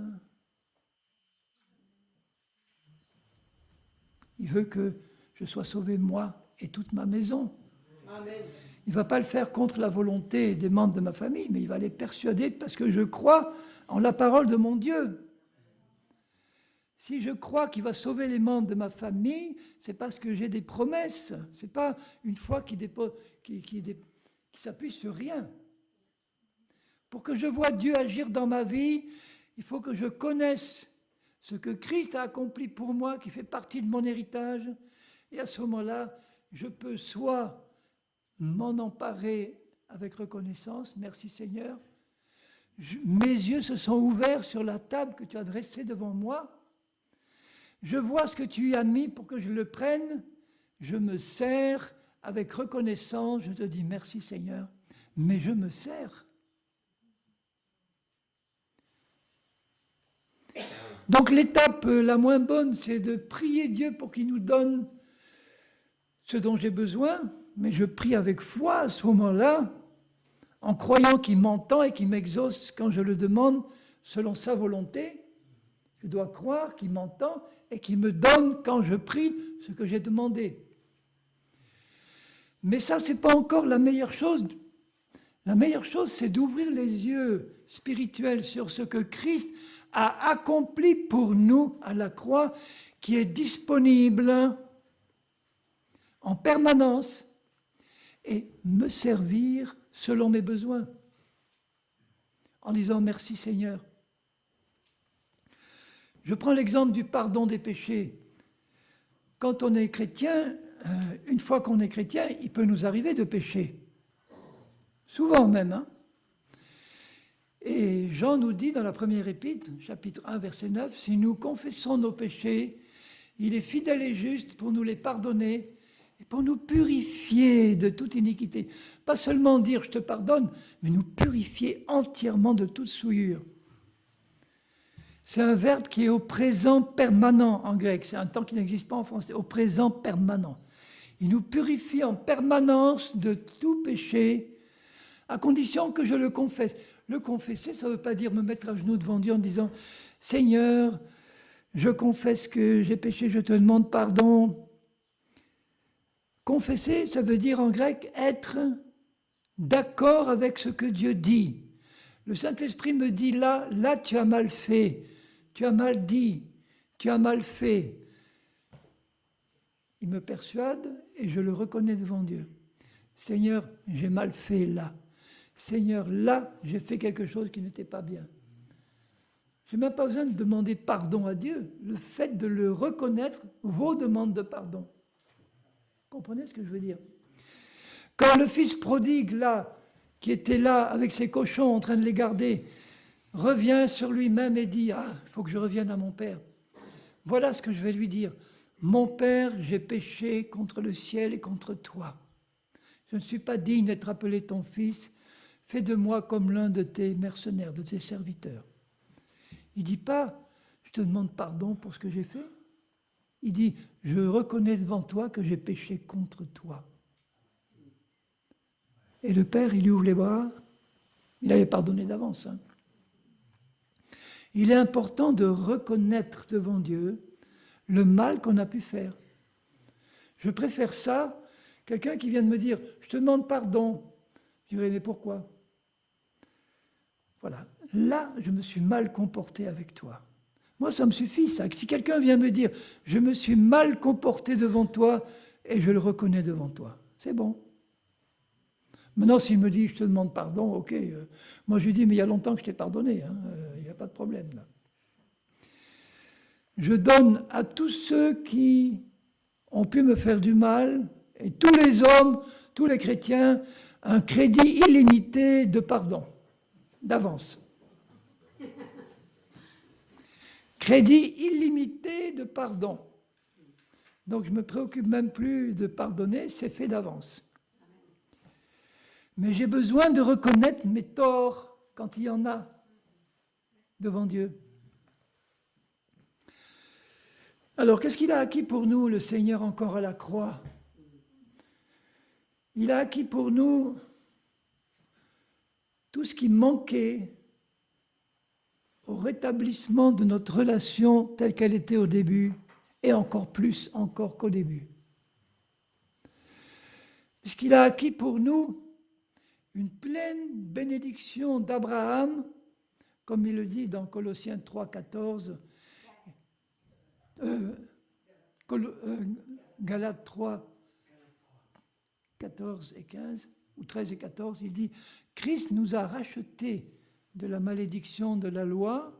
Il veut que je sois sauvé, moi et toute ma maison. Amen. Il ne va pas le faire contre la volonté des membres de ma famille, mais il va les persuader parce que je crois en la parole de mon Dieu. Si je crois qu'il va sauver les membres de ma famille, c'est parce que j'ai des promesses. Ce n'est pas une foi qui s'appuie sur rien. Pour que je voie Dieu agir dans ma vie, il faut que je connaisse ce que Christ a accompli pour moi, qui fait partie de mon héritage. Et à ce moment-là, je peux soit m'en emparer avec reconnaissance, merci Seigneur. Mes yeux se sont ouverts sur la table que tu as dressée devant moi. Je vois ce que tu y as mis pour que je le prenne. Je me sers avec reconnaissance. Je te dis merci Seigneur, mais je me sers. Donc l'étape la moins bonne, c'est de prier Dieu pour qu'il nous donne ce dont j'ai besoin, mais je prie avec foi à ce moment-là, en croyant qu'il m'entend et qu'il m'exauce quand je le demande selon sa volonté. Je dois croire qu'il m'entend et qu'il me donne quand je prie ce que j'ai demandé. Mais ça, ce n'est pas encore la meilleure chose. La meilleure chose, c'est d'ouvrir les yeux spirituels sur ce que Christ a accompli pour nous à la croix, qui est disponible en permanence, et me servir selon mes besoins, en disant merci Seigneur. Je prends l'exemple du pardon des péchés. Quand on est chrétien, une fois qu'on est chrétien, il peut nous arriver de pécher. Souvent même. Et Jean nous dit dans la première épître, chapitre 1, verset 9, « Si nous confessons nos péchés, il est fidèle et juste pour nous les pardonner et pour nous purifier de toute iniquité. » Pas seulement dire « je te pardonne », mais nous purifier entièrement de toute souillure. C'est un verbe qui est au présent permanent en grec. C'est un temps qui n'existe pas en français. Au présent permanent. Il nous purifie en permanence de tout péché, à condition que je le confesse. Le confesser, ça ne veut pas dire me mettre à genoux devant Dieu en disant « Seigneur, je confesse que j'ai péché, je te demande pardon. » Confesser, ça veut dire en grec être d'accord avec ce que Dieu dit. Le Saint-Esprit me dit là tu as mal fait. Tu as mal dit, tu as mal fait. Il me persuade et je le reconnais devant Dieu. Seigneur, j'ai mal fait là. Seigneur, là, j'ai fait quelque chose qui n'était pas bien. Je n'ai même pas besoin de demander pardon à Dieu. Le fait de le reconnaître vaut demande de pardon. Vous comprenez ce que je veux dire? Quand le fils prodigue, là, qui était là avec ses cochons en train de les garder, revient sur lui-même et dit « Ah, il faut que je revienne à mon père. » Voilà ce que je vais lui dire. « Mon père, j'ai péché contre le ciel et contre toi. Je ne suis pas digne d'être appelé ton fils. Fais de moi comme l'un de tes mercenaires, de tes serviteurs. » Il ne dit pas « Je te demande pardon pour ce que j'ai fait. » Il dit « Je reconnais devant toi que j'ai péché contre toi. » Et le père, il lui ouvre les bras. Il avait pardonné d'avance. Hein. Il est important de reconnaître devant Dieu le mal qu'on a pu faire. Je préfère ça, quelqu'un qui vient de me dire « Je te demande pardon ». Je dirais « Mais pourquoi ?» Voilà. Là, je me suis mal comporté avec toi. Moi, ça me suffit, ça. Si quelqu'un vient me dire « Je me suis mal comporté devant toi et je le reconnais devant toi », c'est bon. Maintenant, s'il me dit « Je te demande pardon », ok. Moi, je lui dis « Mais il y a longtemps que je t'ai pardonné. Hein, il n'y a pas de problème, là. » Je donne à tous ceux qui ont pu me faire du mal, et tous les hommes, tous les chrétiens, un crédit illimité de pardon, d'avance. Crédit illimité de pardon. Donc je ne me préoccupe même plus de pardonner, c'est fait d'avance. Mais j'ai besoin de reconnaître mes torts quand il y en a devant Dieu. Alors, qu'est-ce qu'il a acquis pour nous, le Seigneur, encore à la croix? Il a acquis pour nous tout ce qui manquait au rétablissement de notre relation telle qu'elle était au début, et encore plus encore qu'au début. Puisqu'il a acquis pour nous une pleine bénédiction d'Abraham, comme il le dit dans Colossiens 3, 14, Galates 3, 14 et 15, ou 13 et 14, il dit « Christ nous a rachetés de la malédiction de la loi,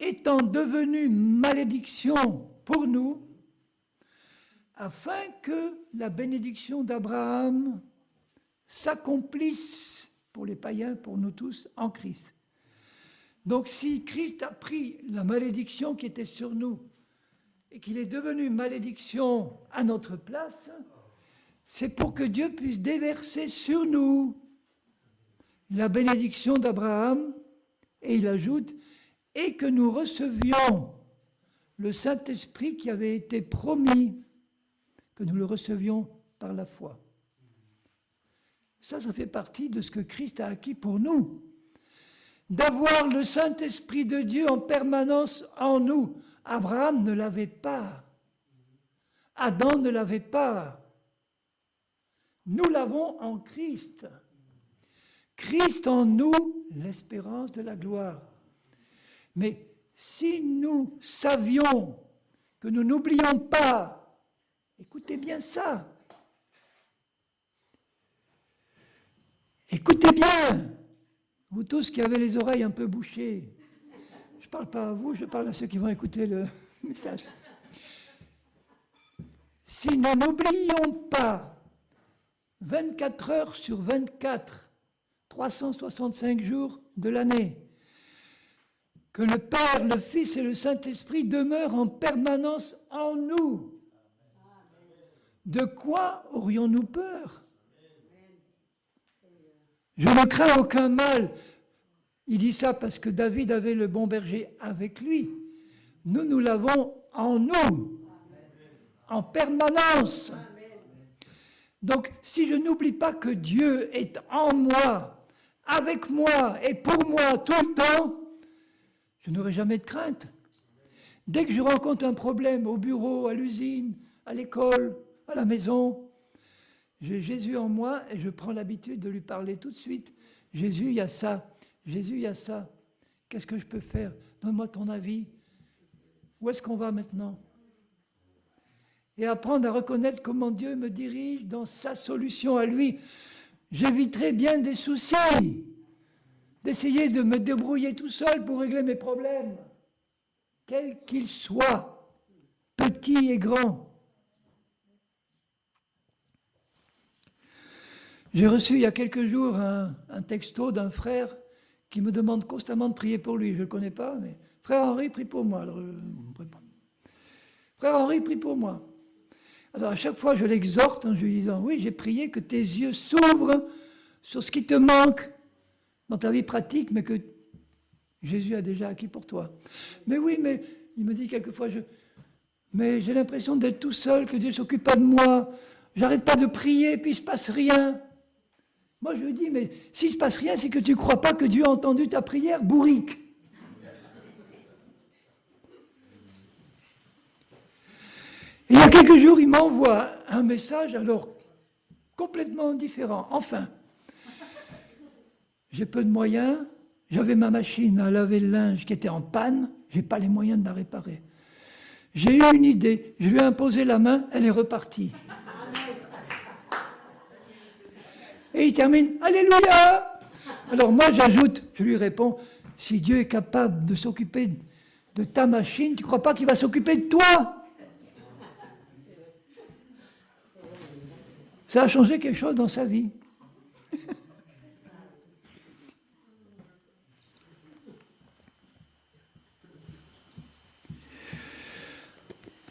étant devenu malédiction pour nous, afin que la bénédiction d'Abraham s'accomplisse pour les païens, pour nous tous, en Christ. » Donc si Christ a pris la malédiction qui était sur nous, et qu'il est devenu malédiction à notre place, c'est pour que Dieu puisse déverser sur nous la bénédiction d'Abraham, et il ajoute, et que nous recevions le Saint-Esprit qui avait été promis, que nous le recevions par la foi. Ça fait partie de ce que Christ a acquis pour nous. D'avoir le Saint-Esprit de Dieu en permanence en nous. Abraham ne l'avait pas. Adam ne l'avait pas. Nous l'avons en Christ. Christ en nous, l'espérance de la gloire. Mais si nous savions que nous n'oublions pas, écoutez bien ça, écoutez bien, vous tous qui avez les oreilles un peu bouchées, je ne parle pas à vous, je parle à ceux qui vont écouter le message. Si nous n'oublions pas 24 heures sur 24, 365 jours de l'année, que le Père, le Fils et le Saint-Esprit demeurent en permanence en nous, de quoi aurions-nous peur? Je ne crains aucun mal. Il dit ça parce que David avait le bon berger avec lui. Nous, nous l'avons en nous, en permanence. Donc, si je n'oublie pas que Dieu est en moi, avec moi et pour moi tout le temps, je n'aurai jamais de crainte. Dès que je rencontre un problème au bureau, à l'usine, à l'école, à la maison, j'ai Jésus en moi et je prends l'habitude de lui parler tout de suite. Jésus, il y a ça. Jésus, il y a ça. Qu'est-ce que je peux faire? Donne-moi ton avis. Où est-ce qu'on va maintenant? Et apprendre à reconnaître comment Dieu me dirige dans sa solution à lui. j'éviterai bien des soucis, d'essayer de me débrouiller tout seul pour régler mes problèmes, quels qu'ils soient, petits et grands. J'ai reçu il y a quelques jours un texto d'un frère qui me demande constamment de prier pour lui. Je ne le connais pas, mais frère Henri, prie pour moi. Alors, frère Henri, prie pour moi. Alors à chaque fois, je l'exhorte en lui disant, oui, j'ai prié que tes yeux s'ouvrent sur ce qui te manque dans ta vie pratique, mais que Jésus a déjà acquis pour toi. Mais oui, mais il me dit quelquefois, mais j'ai l'impression d'être tout seul, que Dieu ne s'occupe pas de moi. J'arrête pas de prier, puis il ne se passe rien. Moi, je lui dis, mais s'il ne se passe rien, c'est que tu ne crois pas que Dieu a entendu ta prière, bourrique. Et il y a quelques jours, il m'envoie un message, alors complètement différent. Enfin, j'ai peu de moyens, j'avais ma machine à laver le linge qui était en panne, je n'ai pas les moyens de la réparer. J'ai eu une idée, je lui ai imposé la main, elle est repartie. Et il termine, Alléluia! Alors moi j'ajoute, je lui réponds, si Dieu est capable de s'occuper de ta machine, tu ne crois pas qu'il va s'occuper de toi? Ça a changé quelque chose dans sa vie.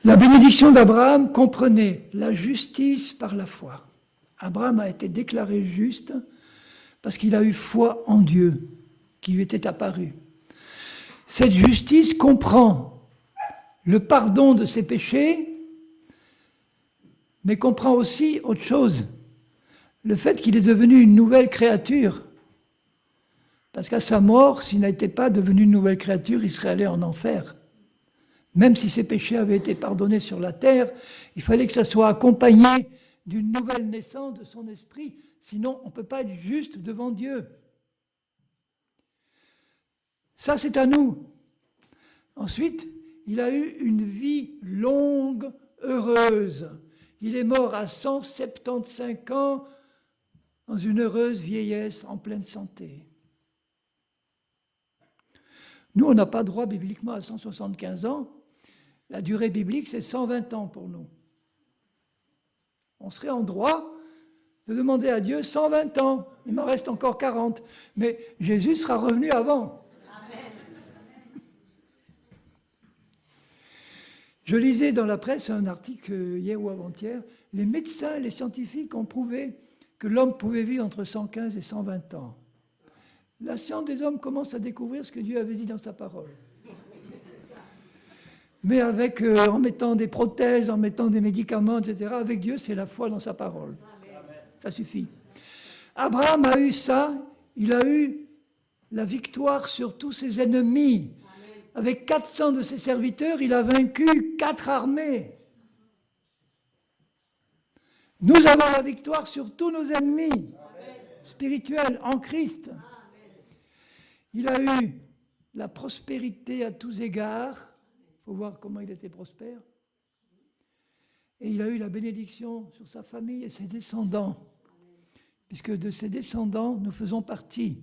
La bénédiction d'Abraham comprenait la justice par la foi. Abraham a été déclaré juste parce qu'il a eu foi en Dieu, qui lui était apparu. Cette justice comprend le pardon de ses péchés, mais comprend aussi autre chose, le fait qu'il est devenu une nouvelle créature. Parce qu'à sa mort, s'il n'était pas devenu une nouvelle créature, il serait allé en enfer. Même si ses péchés avaient été pardonnés sur la terre, il fallait que ça soit accompagné d'une nouvelle naissance de son esprit, sinon on ne peut pas être juste devant Dieu. Ça, c'est à nous. Ensuite, il a eu une vie longue, heureuse. Il est mort à 175 ans, dans une heureuse vieillesse, en pleine santé. Nous, on n'a pas droit bibliquement à 175 ans. La durée biblique, c'est 120 ans pour nous. On serait en droit de demander à Dieu 120 ans. Il m'en reste encore 40. Mais Jésus sera revenu avant. Amen. Je lisais dans la presse un article hier ou avant-hier. Les médecins, les scientifiques ont prouvé que l'homme pouvait vivre entre 115 et 120 ans. La science des hommes commence à découvrir ce que Dieu avait dit dans sa parole. Mais en mettant des prothèses, en mettant des médicaments, etc., avec Dieu, c'est la foi dans sa parole. Amen. Ça suffit. Abraham a eu ça, il a eu la victoire sur tous ses ennemis. Amen. Avec 400 de ses serviteurs, il a vaincu 4 armées. Nous avons la victoire sur tous nos ennemis. Amen. Spirituels en Christ. Amen. Il a eu la prospérité à tous égards. Il faut voir comment il était prospère. Et il a eu la bénédiction sur sa famille et ses descendants. Puisque de ses descendants, nous faisons partie.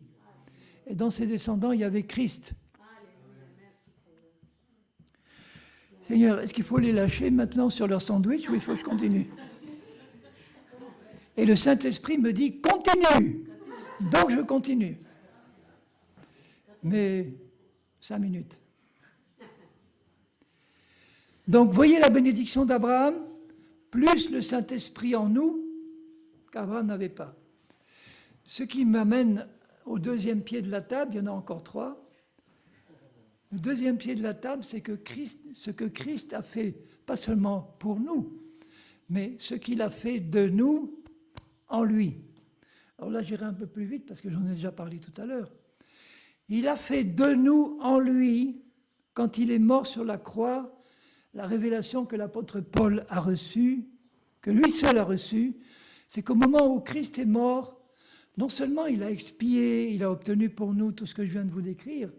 Et dans ses descendants, il y avait Christ. Seigneur, est-ce qu'il faut les lâcher maintenant sur leur sandwich ou il faut que je continue? Et le Saint-Esprit me dit, continue. Donc je continue. Mais 5 minutes. Donc, voyez la bénédiction d'Abraham, plus le Saint-Esprit en nous, qu'Abraham n'avait pas. Ce qui m'amène au deuxième pied de la table, il y en a encore 3. Le deuxième pied de la table, c'est que ce que Christ a fait, pas seulement pour nous, mais ce qu'il a fait de nous en lui. Alors là, j'irai un peu plus vite parce que j'en ai déjà parlé tout à l'heure. Il a fait de nous en lui, quand il est mort sur la croix, la révélation que l'apôtre Paul a reçue, que lui seul a reçue, c'est qu'au moment où Christ est mort, non seulement il a expié, il a obtenu pour nous tout ce que je viens de vous décrire,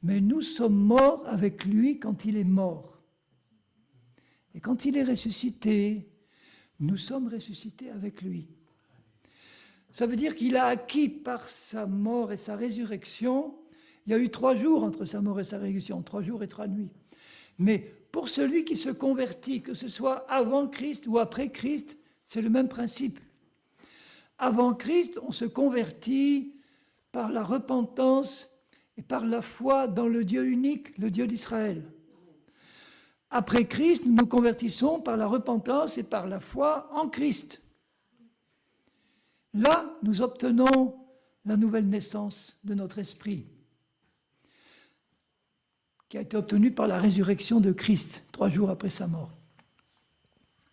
mais nous sommes morts avec lui quand il est mort. Et quand il est ressuscité, nous sommes ressuscités avec lui. Ça veut dire qu'il a acquis par sa mort et sa résurrection. Il y a eu 3 jours entre sa mort et sa résurrection, 3 jours et 3 nuits. Mais pour celui qui se convertit, que ce soit avant Christ ou après Christ, c'est le même principe. Avant Christ, on se convertit par la repentance et par la foi dans le Dieu unique, le Dieu d'Israël. Après Christ, nous nous convertissons par la repentance et par la foi en Christ. Là, nous obtenons la nouvelle naissance de notre esprit, qui a été obtenue par la résurrection de Christ, 3 jours après sa mort.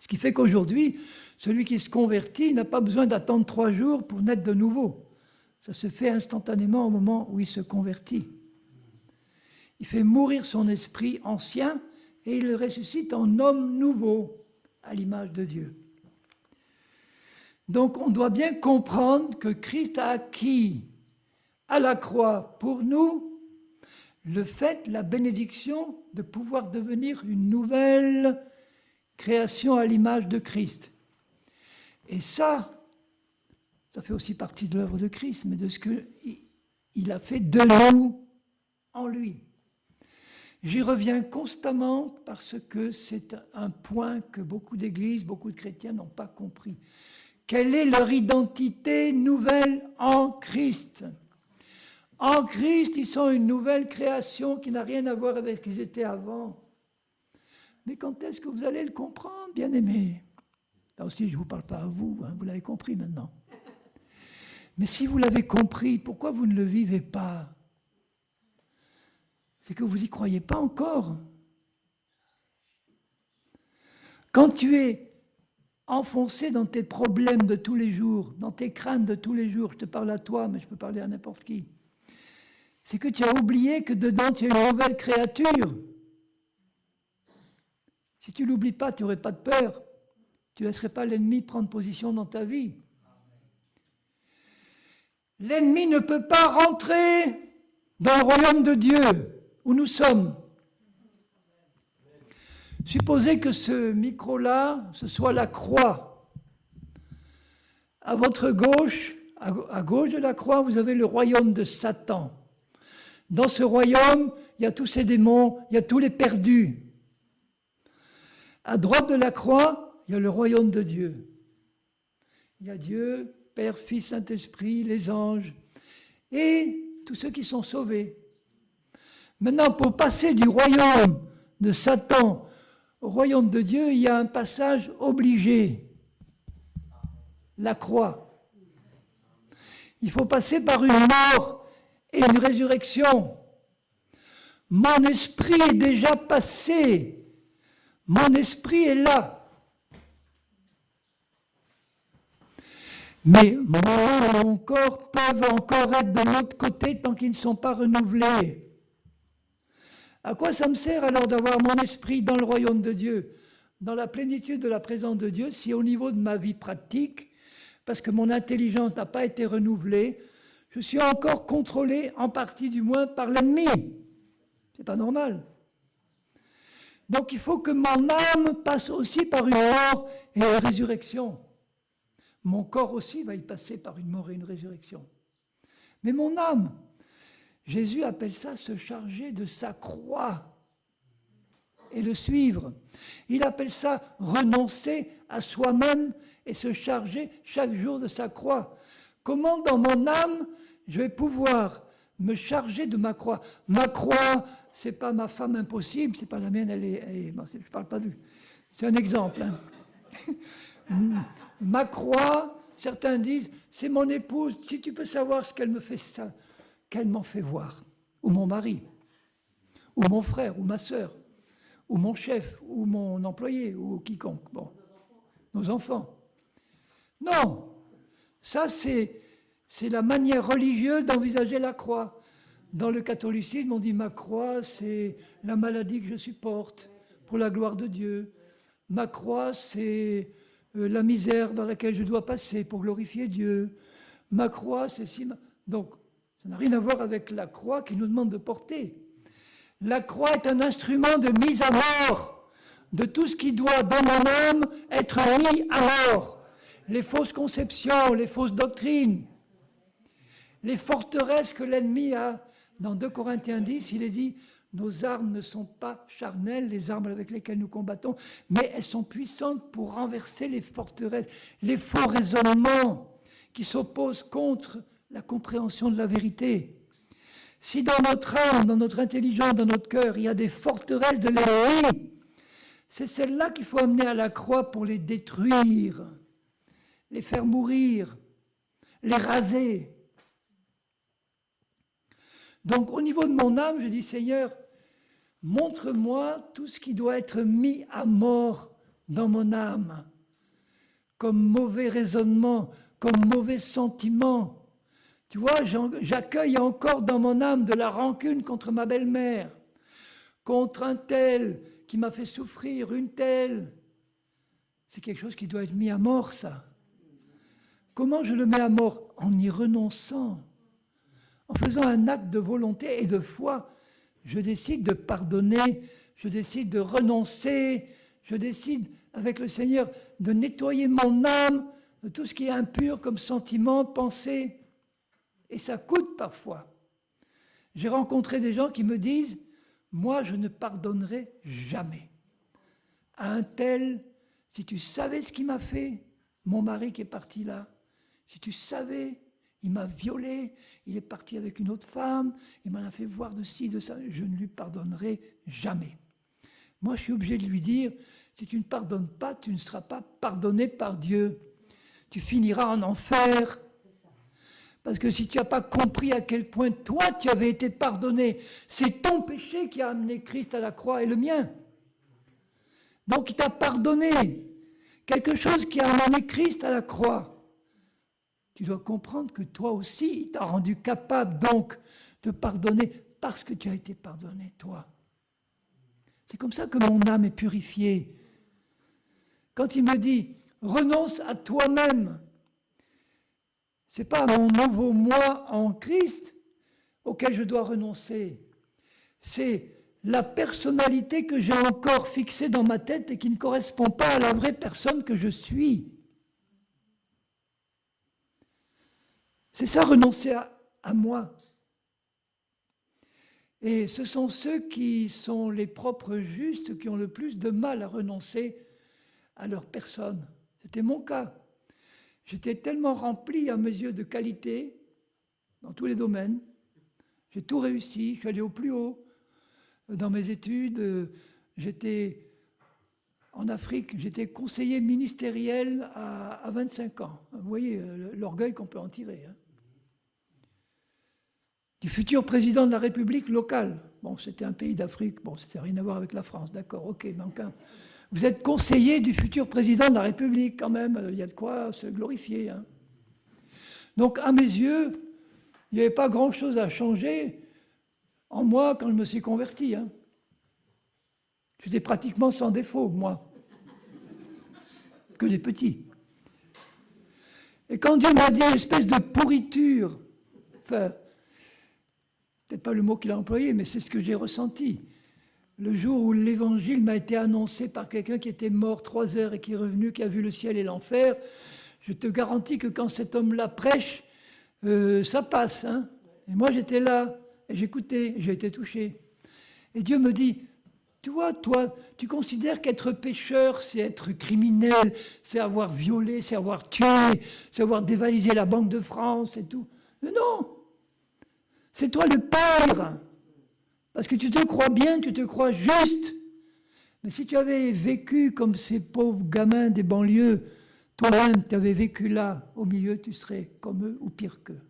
Ce qui fait qu'aujourd'hui, celui qui se convertit n'a pas besoin d'attendre 3 jours pour naître de nouveau. Ça se fait instantanément au moment où il se convertit. Il fait mourir son esprit ancien et il le ressuscite en homme nouveau, à l'image de Dieu. Donc on doit bien comprendre que Christ a acquis à la croix pour nous le fait, la bénédiction de pouvoir devenir une nouvelle création à l'image de Christ. Et ça fait aussi partie de l'œuvre de Christ, mais de ce qu'il a fait de nous en lui. J'y reviens constamment parce que c'est un point que beaucoup d'églises, beaucoup de chrétiens n'ont pas compris. Quelle est leur identité nouvelle en Christ ? En Christ, ils sont une nouvelle création qui n'a rien à voir avec ce qu'ils étaient avant. Mais quand est-ce que vous allez le comprendre, bien-aimés ? Là aussi, je ne vous parle pas à vous, hein, vous l'avez compris maintenant. Mais si vous l'avez compris, pourquoi vous ne le vivez pas ? C'est que vous n'y croyez pas encore. Quand tu es enfoncé dans tes problèmes de tous les jours, dans tes craintes de tous les jours, je te parle à toi, mais je peux parler à n'importe qui, c'est que tu as oublié que dedans tu es une nouvelle créature. Si tu ne l'oublies pas, tu n'aurais pas de peur. Tu ne laisserais pas l'ennemi prendre position dans ta vie. L'ennemi ne peut pas rentrer dans le royaume de Dieu où nous sommes. Supposez que ce micro-là, ce soit la croix. À votre gauche, à gauche de la croix, vous avez le royaume de Satan. Dans ce royaume, il y a tous ces démons, il y a tous les perdus. À droite de la croix, il y a le royaume de Dieu. Il y a Dieu, Père, Fils, Saint-Esprit, les anges, et tous ceux qui sont sauvés. Maintenant, pour passer du royaume de Satan au royaume de Dieu, il y a un passage obligé. La croix. Il faut passer par une mort et une résurrection. Mon esprit est déjà passé. Mon esprit est là. Mais mon âme et mon corps peuvent encore être de l'autre côté tant qu'ils ne sont pas renouvelés. À quoi ça me sert alors d'avoir mon esprit dans le royaume de Dieu, dans la plénitude de la présence de Dieu, si au niveau de ma vie pratique, parce que mon intelligence n'a pas été renouvelée, je suis encore contrôlé, en partie du moins, par l'ennemi. C'est pas normal. Donc il faut que mon âme passe aussi par une mort et une résurrection. Mon corps aussi va y passer par une mort et une résurrection. Mais mon âme, Jésus appelle ça se charger de sa croix et le suivre. Il appelle ça renoncer à soi-même et se charger chaque jour de sa croix. Comment dans mon âme je vais pouvoir me charger de ma croix ? Ma croix, c'est pas ma femme impossible, c'est pas la mienne, elle est je parle pas de... C'est un exemple. Hein. Ma croix, certains disent, c'est mon épouse. Si tu peux savoir ce qu'elle me fait, c'est ça. Qu'elle m'en fait voir, ou mon mari, ou mon frère, ou ma sœur, ou mon chef, ou mon employé, ou quiconque. Bon, nos enfants. Non, ça c'est la manière religieuse d'envisager la croix. Dans le catholicisme, on dit ma croix, c'est la maladie que je supporte pour la gloire de Dieu. Ma croix, c'est la misère dans laquelle je dois passer pour glorifier Dieu. Ma croix, c'est si... Donc, ça n'a rien à voir avec la croix qui nous demande de porter. La croix est un instrument de mise à mort de tout ce qui doit, dans mon âme, être mis à mort. les fausses conceptions, les fausses doctrines, les forteresses que l'ennemi a. Dans 2 Corinthiens 10, il est dit, nos armes ne sont pas charnelles, les armes avec lesquelles nous combattons, mais elles sont puissantes pour renverser les forteresses, les faux raisonnements qui s'opposent contre la compréhension de la vérité. Si dans notre âme, dans notre intelligence, dans notre cœur, il y a des forteresses de l'ennemi, c'est celles-là qu'il faut amener à la croix pour les détruire, les faire mourir, les raser. Donc au niveau de mon âme, je dis, Seigneur, montre-moi tout ce qui doit être mis à mort dans mon âme, comme mauvais raisonnement, comme mauvais sentiment. Tu vois, j'accueille encore dans mon âme de la rancune contre ma belle-mère, contre un tel qui m'a fait souffrir, une telle. C'est quelque chose qui doit être mis à mort, ça. Comment je le mets à mort? En y renonçant, en faisant un acte de volonté et de foi. Je décide de pardonner, je décide de renoncer, je décide avec le Seigneur de nettoyer mon âme de tout ce qui est impur comme sentiment, pensée. Et ça coûte parfois. J'ai rencontré des gens qui me disent, moi je ne pardonnerai jamais à un tel, si tu savais ce qu'il m'a fait, mon mari qui est parti là, si tu savais, il m'a violé, il est parti avec une autre femme, il m'en a fait voir de ci, de ça, je ne lui pardonnerai jamais. Moi, je suis obligé de lui dire, si tu ne pardonnes pas, tu ne seras pas pardonné par Dieu. Tu finiras en enfer. Parce que si tu n'as pas compris à quel point toi, tu avais été pardonné, c'est ton péché qui a amené Christ à la croix et le mien. Donc, il t'a pardonné. Quelque chose qui a amené Christ à la croix. Tu dois comprendre que toi aussi, il t'a rendu capable donc de pardonner parce que tu as été pardonné, toi. C'est comme ça que mon âme est purifiée. Quand il me dit, renonce à toi-même, ce n'est pas mon nouveau moi en Christ auquel je dois renoncer. C'est la personnalité que j'ai encore fixée dans ma tête et qui ne correspond pas à la vraie personne que je suis. C'est ça, renoncer à moi. Et ce sont ceux qui sont les propres justes qui ont le plus de mal à renoncer à leur personne. C'était mon cas. J'étais tellement rempli à mes yeux de qualité dans tous les domaines. J'ai tout réussi, je suis allé au plus haut. Dans mes études, j'étais en Afrique, j'étais conseiller ministériel à 25 ans. Vous voyez l'orgueil qu'on peut en tirer. Hein. Du futur président de la République locale. Bon, c'était un pays d'Afrique, bon, ça n'a rien à voir avec la France, d'accord, ok, mais enfin, vous êtes conseiller du futur président de la République, quand même, il y a de quoi se glorifier. Hein. Donc, à mes yeux, il n'y avait pas grand-chose à changer en moi quand je me suis converti. Hein. J'étais pratiquement sans défaut, moi. Que les petits. Et quand Dieu m'a dit une espèce de pourriture, enfin, peut-être pas le mot qu'il a employé, mais c'est ce que j'ai ressenti. Le jour où l'évangile m'a été annoncé par quelqu'un qui était mort 3 heures et qui est revenu, qui a vu le ciel et l'enfer, je te garantis que quand cet homme-là prêche, ça passe. Hein. Et moi, j'étais là, et j'écoutais, j'ai été touché. Et Dieu me dit, tu vois, toi, tu considères qu'être pécheur, c'est être criminel, c'est avoir violé, c'est avoir tué, c'est avoir dévalisé la Banque de France et tout. Mais non! C'est toi le pire, parce que tu te crois bien, tu te crois juste. Mais si tu avais vécu comme ces pauvres gamins des banlieues, toi-même, tu avais vécu là, au milieu, tu serais comme eux ou pire qu'eux.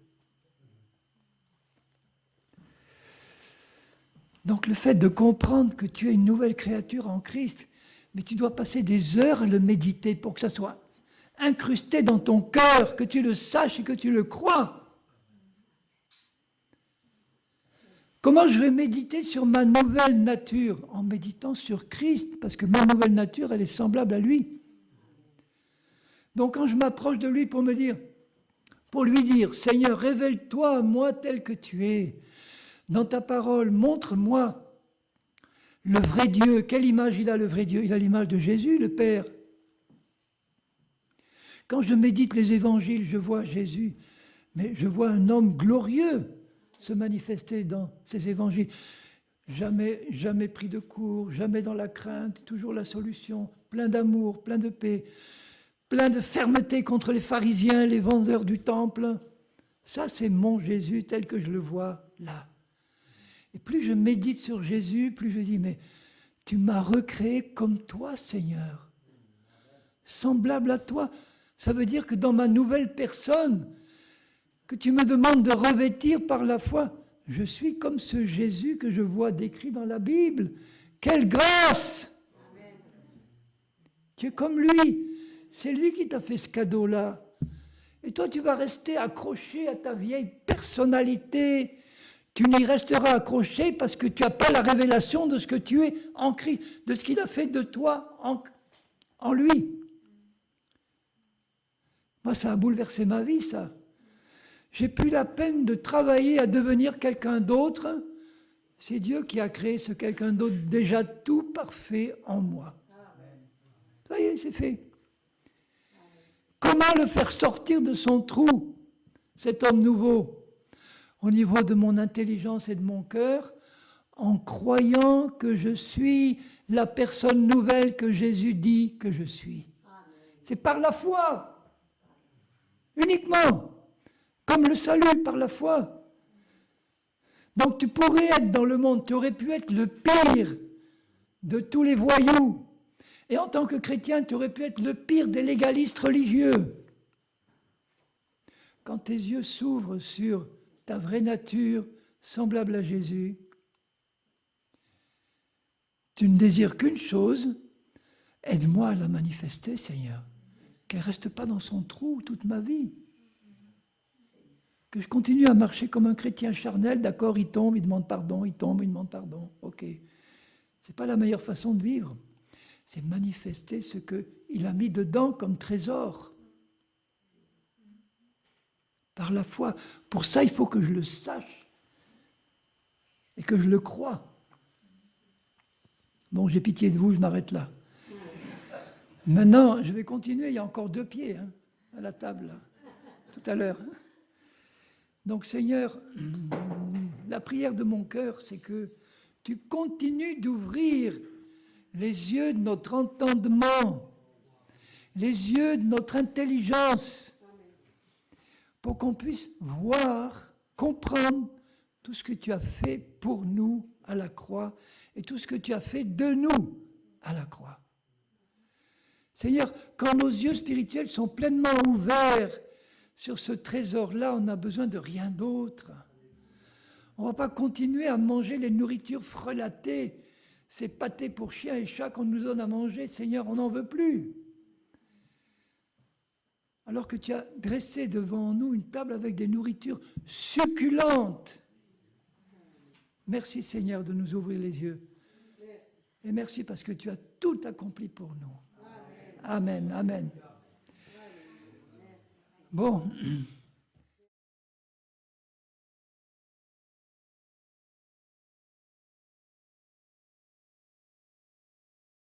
Donc le fait de comprendre que tu es une nouvelle créature en Christ, mais tu dois passer des heures à le méditer pour que ça soit incrusté dans ton cœur, que tu le saches et que tu le crois. Comment je vais méditer sur ma nouvelle nature? En méditant sur Christ, parce que ma nouvelle nature, elle est semblable à lui. Donc quand je m'approche de lui pour lui dire, Seigneur, révèle-toi à moi tel que tu es. Dans ta parole, montre-moi le vrai Dieu. Quelle image il a, le vrai Dieu? Il a l'image de Jésus, le Père. Quand je médite les évangiles, je vois Jésus, mais je vois un homme glorieux se manifester dans ces évangiles. Jamais pris de court, jamais dans la crainte, toujours la solution, plein d'amour, plein de paix, plein de fermeté contre les pharisiens, les vendeurs du temple. Ça, c'est mon Jésus tel que je le vois là. Et plus je médite sur Jésus, plus je dis, mais tu m'as recréé comme toi, Seigneur, semblable à toi. Ça veut dire que dans ma nouvelle personne, que tu me demandes de revêtir par la foi, je suis comme ce Jésus que je vois décrit dans la Bible. Quelle grâce! Amen. Tu es comme lui. C'est lui qui t'a fait ce cadeau-là. Et toi, tu vas rester accroché à ta vieille personnalité. Tu n'y resteras accroché parce que tu n'as pas la révélation de ce que tu es en Christ, de ce qu'il a fait de toi en lui. Moi, ça a bouleversé ma vie, ça. J'ai plus la peine de travailler à devenir quelqu'un d'autre. C'est Dieu qui a créé ce quelqu'un d'autre déjà tout parfait en moi. Ça y est, c'est fait. Comment le faire sortir de son trou, cet homme nouveau, au niveau de mon intelligence et de mon cœur, en croyant que je suis la personne nouvelle que Jésus dit que je suis. C'est par la foi, uniquement. Comme le salut par la foi. Donc tu pourrais être dans le monde, tu aurais pu être le pire de tous les voyous. Et en tant que chrétien, tu aurais pu être le pire des légalistes religieux. Quand tes yeux s'ouvrent sur ta vraie nature, semblable à Jésus, tu ne désires qu'une chose, aide-moi à la manifester, Seigneur. Qu'elle ne reste pas dans son trou toute ma vie. Que je continue à marcher comme un chrétien charnel, d'accord, il tombe, il demande pardon, il tombe, il demande pardon, ok. C'est pas la meilleure façon de vivre. C'est manifester ce qu'il a mis dedans comme trésor. Par la foi. Pour ça, il faut que je le sache et que je le croie. Bon, j'ai pitié de vous, je m'arrête là. Maintenant, je vais continuer, il y a encore 2 pieds à la table, là, tout à l'heure. Donc Seigneur, la prière de mon cœur, c'est que tu continues d'ouvrir les yeux de notre entendement, les yeux de notre intelligence, pour qu'on puisse voir, comprendre tout ce que tu as fait pour nous à la croix et tout ce que tu as fait de nous à la croix. Seigneur, quand nos yeux spirituels sont pleinement ouverts sur ce trésor-là, on n'a besoin de rien d'autre. On ne va pas continuer à manger les nourritures frelatées, ces pâtés pour chiens et chats qu'on nous donne à manger. Seigneur, on n'en veut plus. Alors que tu as dressé devant nous une table avec des nourritures succulentes. Merci Seigneur de nous ouvrir les yeux. Et merci parce que tu as tout accompli pour nous. Amen, amen. Bon.